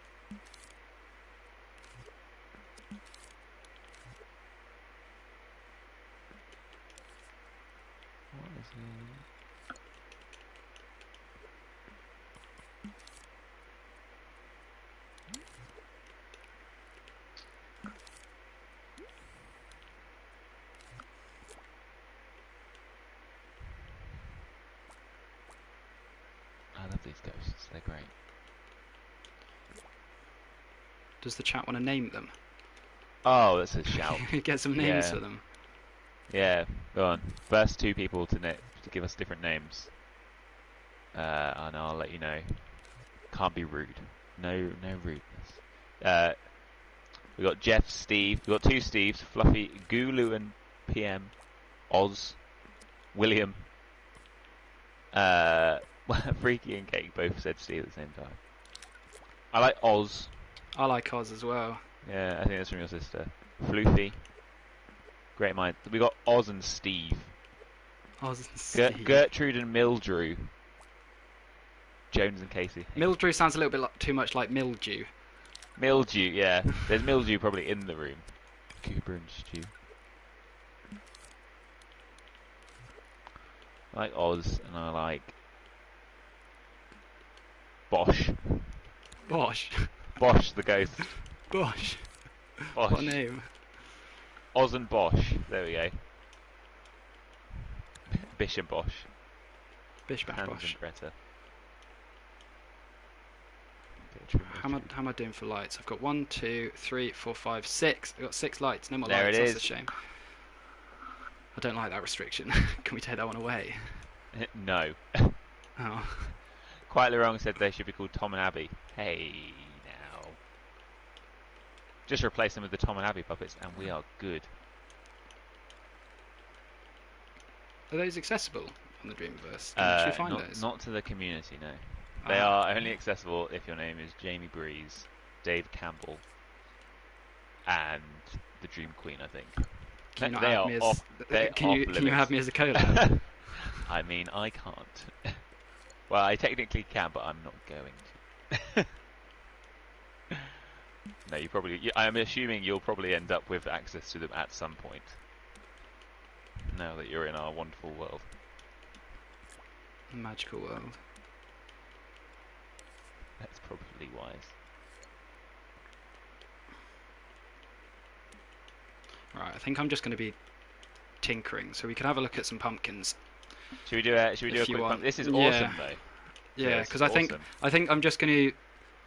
What is it? I love these ghosts, they're great. Does the chat want to name them? Oh, that's a shout. Get some names for them. Yeah, go on. First two people to give us different names. And I'll let you know. Can't be rude. No rudeness. We got Jeff, Steve. We got two Steves. Fluffy, Gulu, and PM. Oz, William. Freaky and Cake both said Steve at the same time. I like Oz. I like Oz as well. Yeah, I think that's from your sister. Floofy. Great mind. We got Oz and Steve. Oz and Steve. Gertrude and Mildrew. Jones and Casey. Mildrew sounds a little bit too much like mildew. Mildew, yeah. There's mildew probably in the room. Cooper and Stew. I like Oz and I like Bosch. Bosch. Bosch the ghost. Bosch. Bosch. What a name. Oz and Bosch. There we go. Bish and Bosch. Bishback Hans Bosch. and Greta. How am I doing for lights? I've got 1, 2, 3, 4, 5, 6. I've got 6 lights. No more there lights. It That's is. a shame. I don't like that restriction. Can we take that one away? No. Oh. Quietly Wrong said they should be called Tom and Abby. Hey, now. Just replace them with the Tom and Abby puppets and we are good. Are those accessible on the Dreamverse? Can you find those? Not to the community, no. They are only accessible if your name is Jamie Breeze, Dave Campbell, and the Dream Queen, I think. Can you, they are off. Can you have me as a collab? I mean, I can't. Well, I technically can, but I'm not going to. No, you probably. I'm assuming you'll probably end up with access to them at some point. Now that you're in our wonderful world. Magical world. That's probably wise. Right, I think I'm just going to be tinkering, so we can have a look at some pumpkins. Should we do a quick pump? This is awesome though. Yeah, because I think I'm just going to.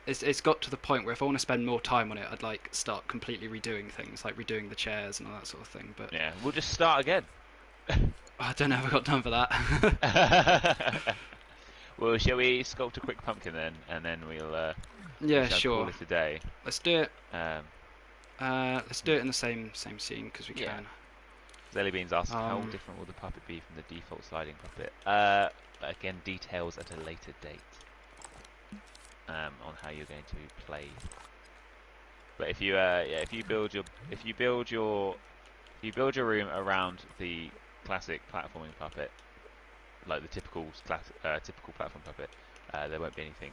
It's got to the point where if I want to spend more time on it, I'd like start completely redoing things, like redoing the chairs and all that sort of thing. But yeah, we'll just start again. I don't know if I got time for that. Well, shall we sculpt a quick pumpkin then, and then we'll sure. call it a day. Let's do it. Let's do it in the same scene because we can. Zellybeans asks how different will the puppet be from the default sliding puppet. Again, details at a later date on how you're going to play. But if you build your room around the classic platforming puppet, like the typical platform puppet, there won't be anything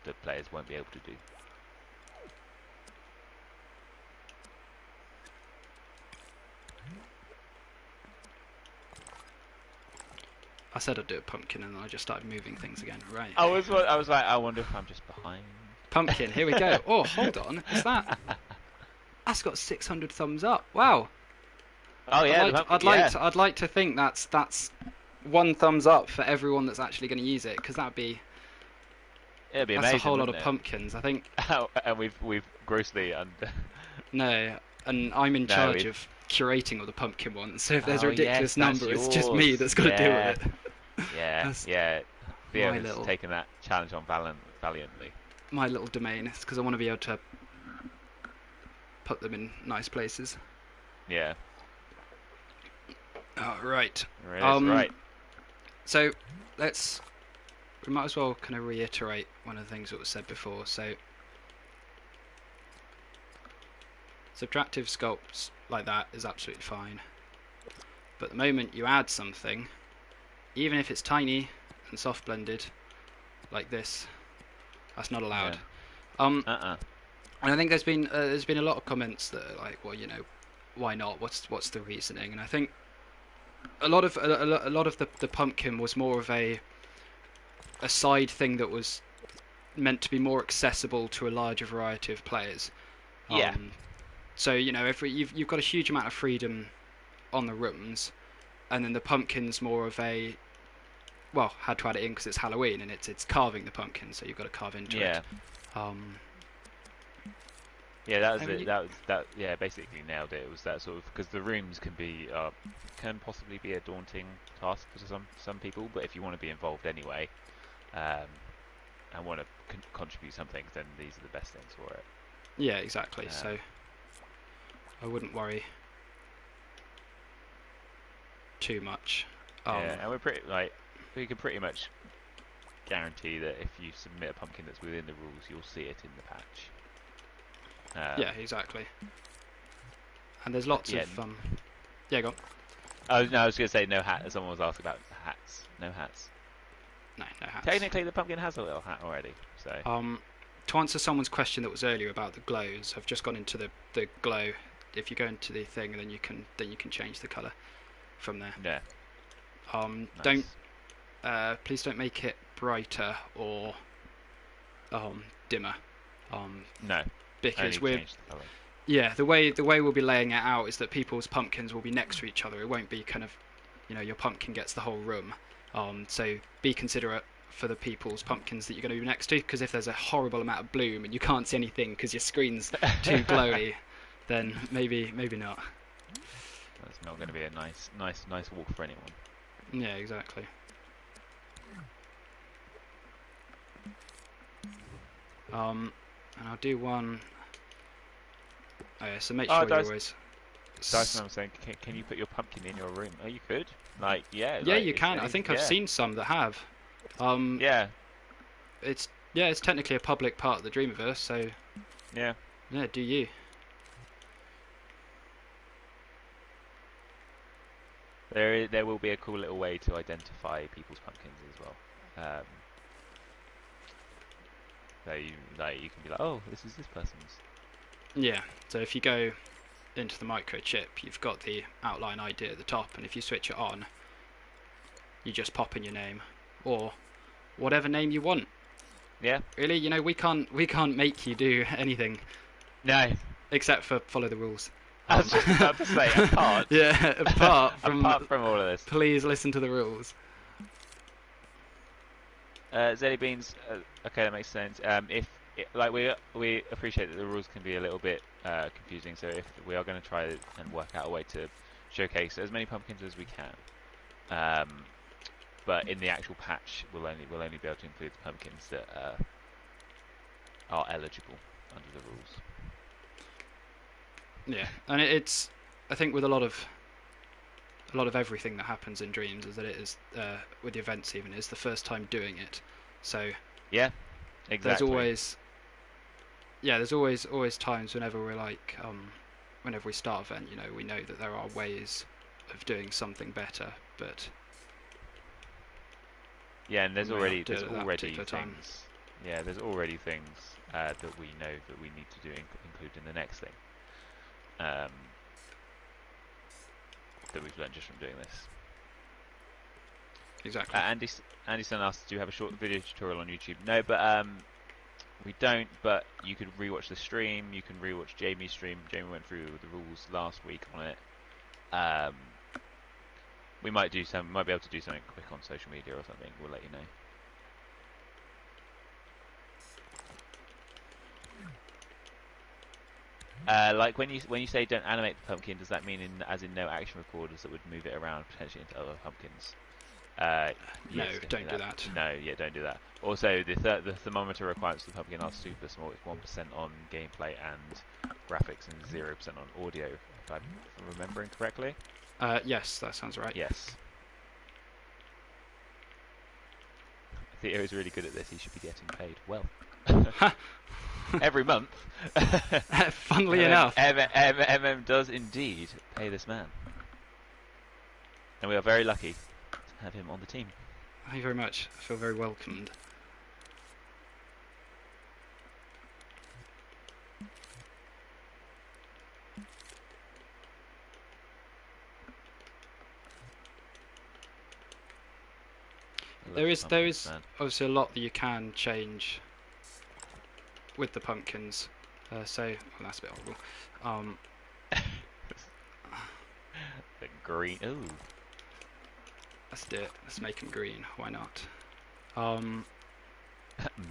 that players won't be able to do. I said I'd do a pumpkin and then I just started moving things again. Right. I was like, I wonder if I'm just behind. Pumpkin, here we go. Oh, hold on. Is that? That's got 600 thumbs up. Wow. Oh yeah. I'd like to think that's one thumbs up for everyone that's actually going to use it, because it'd be amazing. That's a whole lot of pumpkins, I think. And we've grossly under. No, and I'm in charge of curating all the pumpkin ones. So if there's a Oh yes, ridiculous that's number, it's just me yours. that's got to deal Yeah, with it. yeah, That's yeah. Theo my has little taken that challenge on valiantly. my little domain. It's because I want to be able to put them in nice places. Yeah, Oh, right. there it is. Um. Right. So we might as well kind of reiterate one of the things that was said before. So subtractive sculpts like that is absolutely fine. But the moment you add something, even if it's tiny and soft blended like this, that's not allowed. Yeah. And I think there's been a lot of comments that are like, well, why not? What's the reasoning? And I think a lot of the pumpkin was more of a side thing that was meant to be more accessible to a larger variety of players. Yeah. So if you've got a huge amount of freedom on the rooms, and then the pumpkin's more of a, well, had to add it in because it's Halloween and it's carving the pumpkin, so you've got to carve into it. Yeah, that was it. That. Yeah, basically nailed it. It was that sort of, because the rooms can possibly be a daunting task for some people, but if you want to be involved anyway, and want to contribute something, then these are the best things for it. Yeah, exactly. So I wouldn't worry too much. Yeah, and we can pretty much guarantee that if you submit a pumpkin that's within the rules, you'll see it in the patch. Yeah, exactly. And there's lots of yeah, go on. I was going to say no hat. Someone was asking about hats. No hats. No hats. Technically, the pumpkin has a little hat already. So. To answer someone's question that was earlier about the glows, I've just gone into the glow. If you go into the thing, then you can change the colour from there. Yeah. Nice. Please don't make it brighter or dimmer. No. Because the way we'll be laying it out is that people's pumpkins will be next to each other. It won't be kind of, your pumpkin gets the whole room. So be considerate for the people's pumpkins that you're going to be next to, because if there's a horrible amount of bloom and you can't see anything because your screen's too glowy, then maybe not. That's not going to be a nice walk for anyone. Yeah, exactly. And I'll do one. Oh yeah, so make sure you always. Dyson, I'm saying, can you put your pumpkin in your room? Oh, you could. Yeah, you can. I think I've seen some that have. Yeah. It's technically a public part of the Dreamiverse, so. Yeah. Yeah, do you? There will be a cool little way to identify people's pumpkins as well. So you can be like, oh, this is this person's. Yeah. So if you go into the microchip, you've got the outline ID at the top, and if you switch it on, you just pop in your name or whatever name you want. Yeah. Really, we can't make you do anything. No. Except for follow the rules. I was just about to say, apart. Yeah, apart from all of this. Please listen to the rules. Zelly Beans. Okay, that makes sense. We appreciate that the rules can be a little bit confusing, so if we are going to try and work out a way to showcase as many pumpkins as we can, but in the actual patch, we'll only be able to include the pumpkins that are eligible under the rules. Yeah, and it's, I think with a lot of everything that happens in Dreams is that it is with the events even it's the first time doing it, so yeah, exactly. There's always times whenever we're like whenever we start an event, we know that there are ways of doing something better, but yeah, and there's already things. Times. Yeah, there's already things that we know that we need to include in the next thing. That we've learned just from doing this. Exactly. Andyson asked, do you have a short video tutorial on YouTube? No, but we don't, but you could rewatch the stream, you can rewatch Jamie's stream. Jamie went through the rules last week on it. We might be able to do something quick on social media or something, we'll let you know. Like when you say don't animate the pumpkin, does that mean as in no action recorders that would move it around potentially into other pumpkins? No, Yes, don't do definitely that. No, yeah, don't do that. Also, the thermometer requirements for the pumpkin are super small. It's 1% on gameplay and graphics, and 0% on audio, if I'm remembering correctly. Yes, that sounds right. Yes. Theo is really good at this. He should be getting paid well. Every month. Funnily enough. Does indeed pay this man. And we are very lucky to have him on the team. Thank you very much. I feel very welcomed. There is obviously a lot that you can change with the pumpkins. So that's a bit horrible. The green. Ooh. Let's do it. Let's make them green. Why not?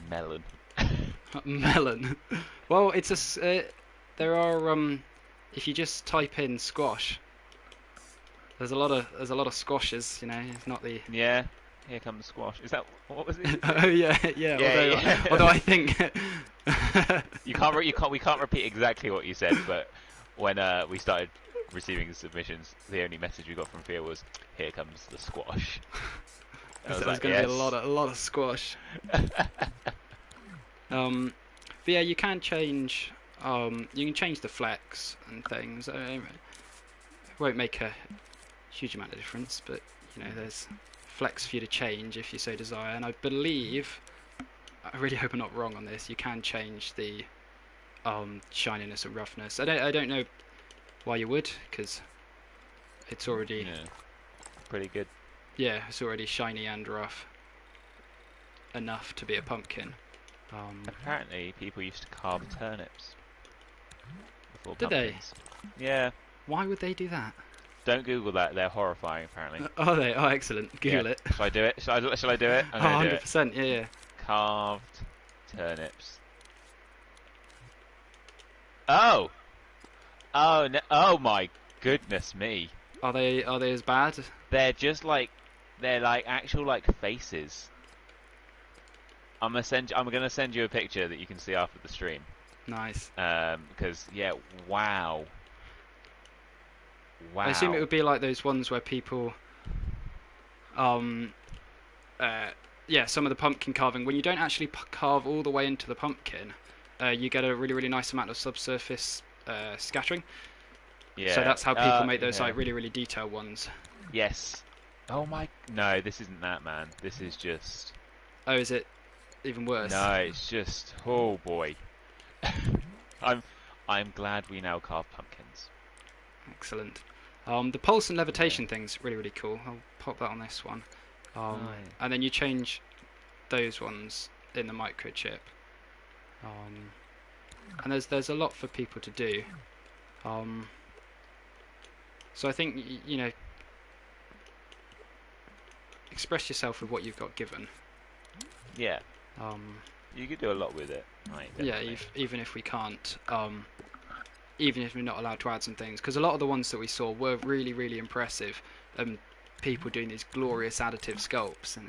Melon. Melon. Well, it's a. There are. If you just type in squash, there's a lot of squashes. You know, it's not the. Yeah. Here comes squash. Is that what was it? Oh yeah. Although I think we can't repeat exactly what you said, but when we started receiving the submissions, the only message we got from Theo was, "Here comes the squash." There's going to be a lot of squash. But yeah, you can change. You can change the flex and things. It won't make a huge amount of difference, but you know, there's flex for you to change if you so desire. And I believe, I really hope I'm not wrong on this, you can change the shininess and roughness. I don't know why you would, because it's already pretty good. Yeah, it's already shiny and rough enough to be a pumpkin. Apparently, people used to carve turnips before Did pumpkins. Yeah. Why would they do that? Don't Google that. They're horrifying, apparently. Are they? Oh, excellent. Google it. Shall I do it? Shall I do it? I'm gonna 100%. do it. Yeah. Carved turnips. Oh. Oh no! Oh my goodness me! Are they as bad? They're just like actual like faces. I'm gonna send you a picture that you can see after the stream. Nice. Because wow. Wow. I assume it would be like those ones where people, some of the pumpkin carving, when you don't actually carve all the way into the pumpkin, you get a really, really nice amount of subsurface scattering. Yeah. So that's how people make those like really, really detailed ones. Yes. Oh my. No, this isn't that, man. This is just. Oh, is it even worse? No, it's just. Oh boy. I'm glad we now carve pumpkins. Excellent. The pulse and levitation thing's really, really cool. I'll pop that on this one. And then you change those ones in the microchip. And there's a lot for people to do. So I think, you know, express yourself with what you've got given. Yeah. You could do a lot with it. Right, yeah, even if we can't, even if we're not allowed to add some things, because a lot of the ones that we saw were really, really impressive. People doing these glorious additive sculpts, and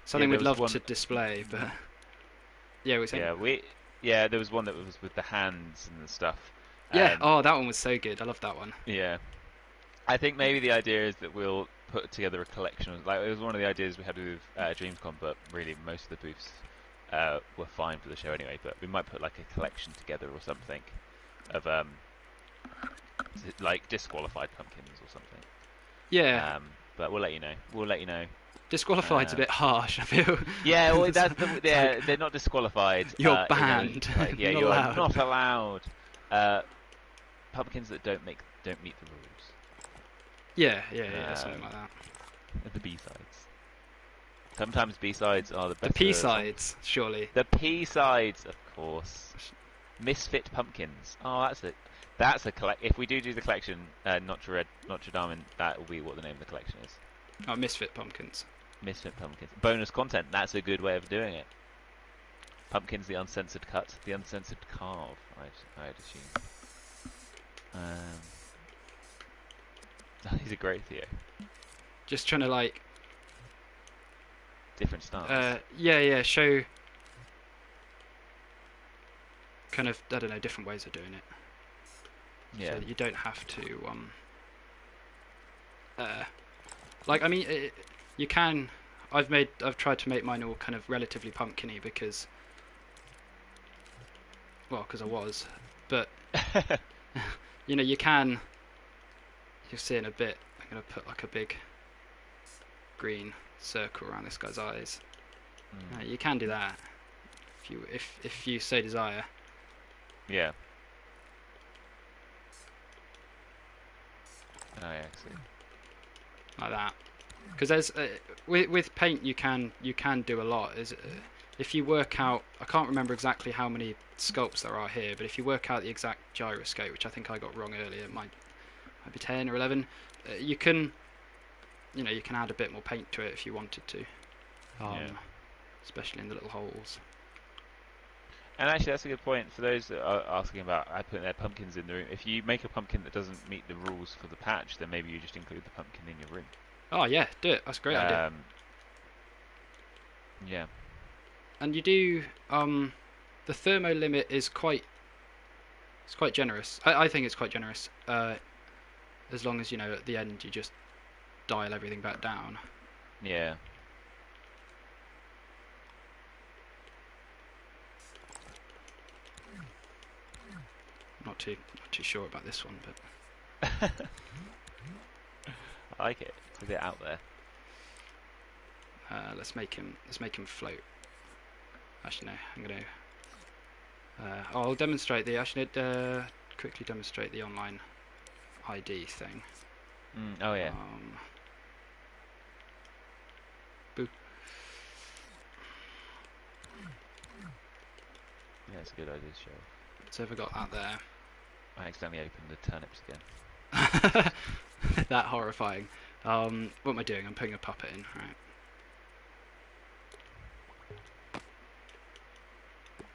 something we'd love to display. But yeah, there was one that was with the hands and the stuff. Yeah, that one was so good. I love that one. Yeah, I think maybe the idea is that we'll put together a collection. Like, it was one of the ideas we had with DreamsCon, but really most of the booths were fine for the show anyway. But we might put like a collection together or something of like disqualified pumpkins or something. Yeah. But we'll let you know. Disqualified's a bit harsh, I feel. Yeah, well, they're not disqualified. You're banned. You're not allowed. Pumpkins that don't meet the rules. Yeah, something like that. The B-sides. Sometimes B-sides are the best. The P-sides, surely. The P-sides, of course. Misfit pumpkins. Oh, that's a collect. If we do the collection, Notre Dame, that will be what the name of the collection is. Oh, Misfit pumpkins. Misfit pumpkins. Bonus content. That's a good way of doing it. Pumpkin's the uncensored cut, the uncensored carve, I'd assume. He's a great Theo. Just trying to like different styles. Yeah, show kind of, I don't know, different ways of doing it. Yeah. So that you don't have to like, I mean, you can. I've tried to make mine all kind of relatively pumpkin-y because I was, but you know, you can. You'll see in a bit. I'm gonna put like a big green circle around this guy's eyes. You can do that if you so desire. Yeah. Oh yeah, I see. Like that, because there's with paint you can do a lot. If you work out, I can't remember exactly how many sculpts there are here, but if you work out the exact gyroscope, which I think I got wrong earlier, it might be 10 or 11. You can add a bit more paint to it if you wanted to, especially in the little holes. And actually, that's a good point for those that are asking about putting their pumpkins in the room. If you make a pumpkin that doesn't meet the rules for the patch, then maybe you just include the pumpkin in your room. Oh yeah, do it. That's a great idea. Yeah. And you do. The thermo limit is quite generous. I think it's quite generous. As long as, you know, at the end you just dial everything back down. Yeah. Not too sure about this one, but I like it. It's a bit out there. let's make him float. Actually, no. I'm gonna. I'll demonstrate the. Actually, quickly demonstrate the online ID thing. Oh yeah. Boo. Yeah, it's a good idea, show. So if I got that there. I accidentally opened the turnips again. That horrifying. What am I doing? I'm putting a puppet in. Right.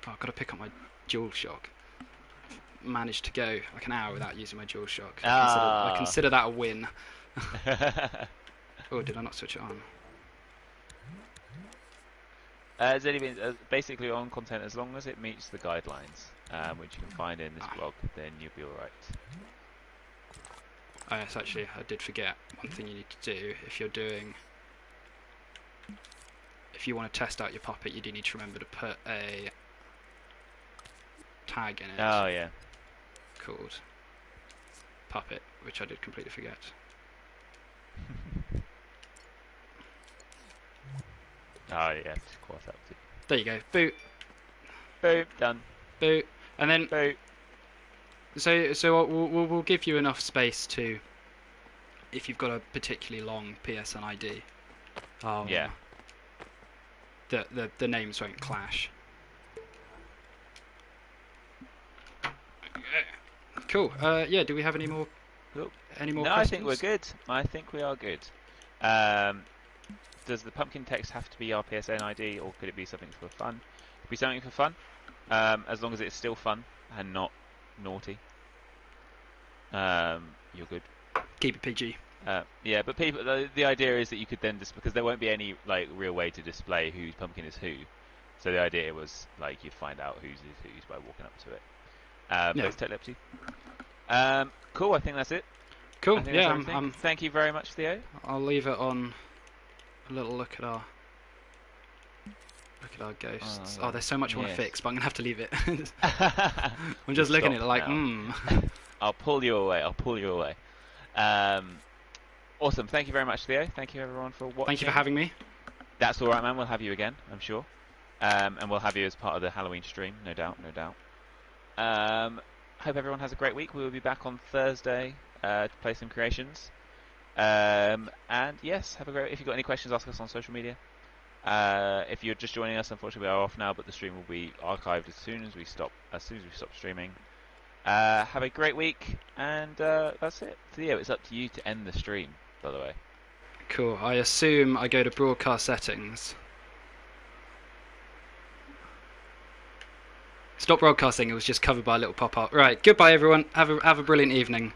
Oh, I've got to pick up my DualShock. Managed to go like an hour without using my DualShock. I consider that a win. Oh, did I not switch it on? Has anything basically on content, as long as it meets the guidelines, which you can find in this blog, then you'll be alright. Oh yes, actually, I did forget one thing you need to do if you're doing. If you want to test out your puppet, you do need to remember to put a tag in it. Oh yeah. Called puppet, which I did completely forget. Oh yeah, of course that was it. There you go. Boot. Boot. Done. Boot. And then. Boot. So we'll give you enough space to, if you've got a particularly long PSN ID. Yeah. The names won't clash. Cool. Yeah. Do we have any more? Any more? No, questions? I think we're good. I think we are good. Does the pumpkin text have to be our PSN ID, or could it be something for fun? It could be something for fun, as long as it's still fun and not naughty. You're good. Keep it PG. Yeah, but people, the idea is that you could then because there won't be any like real way to display whose pumpkin is who. So the idea was like you'd find out whose is whose by walking up to it. But it's totally up to you. Cool. I think that's it. Cool. Yeah. Thank you very much, Theo. I'll leave it on. A little look at our ghosts. Oh, there's so much I want to fix, but I'm gonna have to leave it. I'm just looking at it like, I'll pull you away. Awesome. Thank you very much, Theo. Thank you everyone for watching. Thank you for having me. That's all right, man. We'll have you again, I'm sure. And we'll have you as part of the Halloween stream, no doubt. Hope everyone has a great week. We will be back on Thursday to play some creations. And yes, have a great. If you've got any questions, ask us on social media. If you're just joining us, unfortunately we are off now, but the stream will be archived as soon as we stop streaming. Have a great week, and that's it. Theo, it's up to you to end the stream, by the way. Cool. I assume I go to broadcast settings. Stop broadcasting. It was just covered by a little pop-up. Right. Goodbye, everyone. Have a brilliant evening.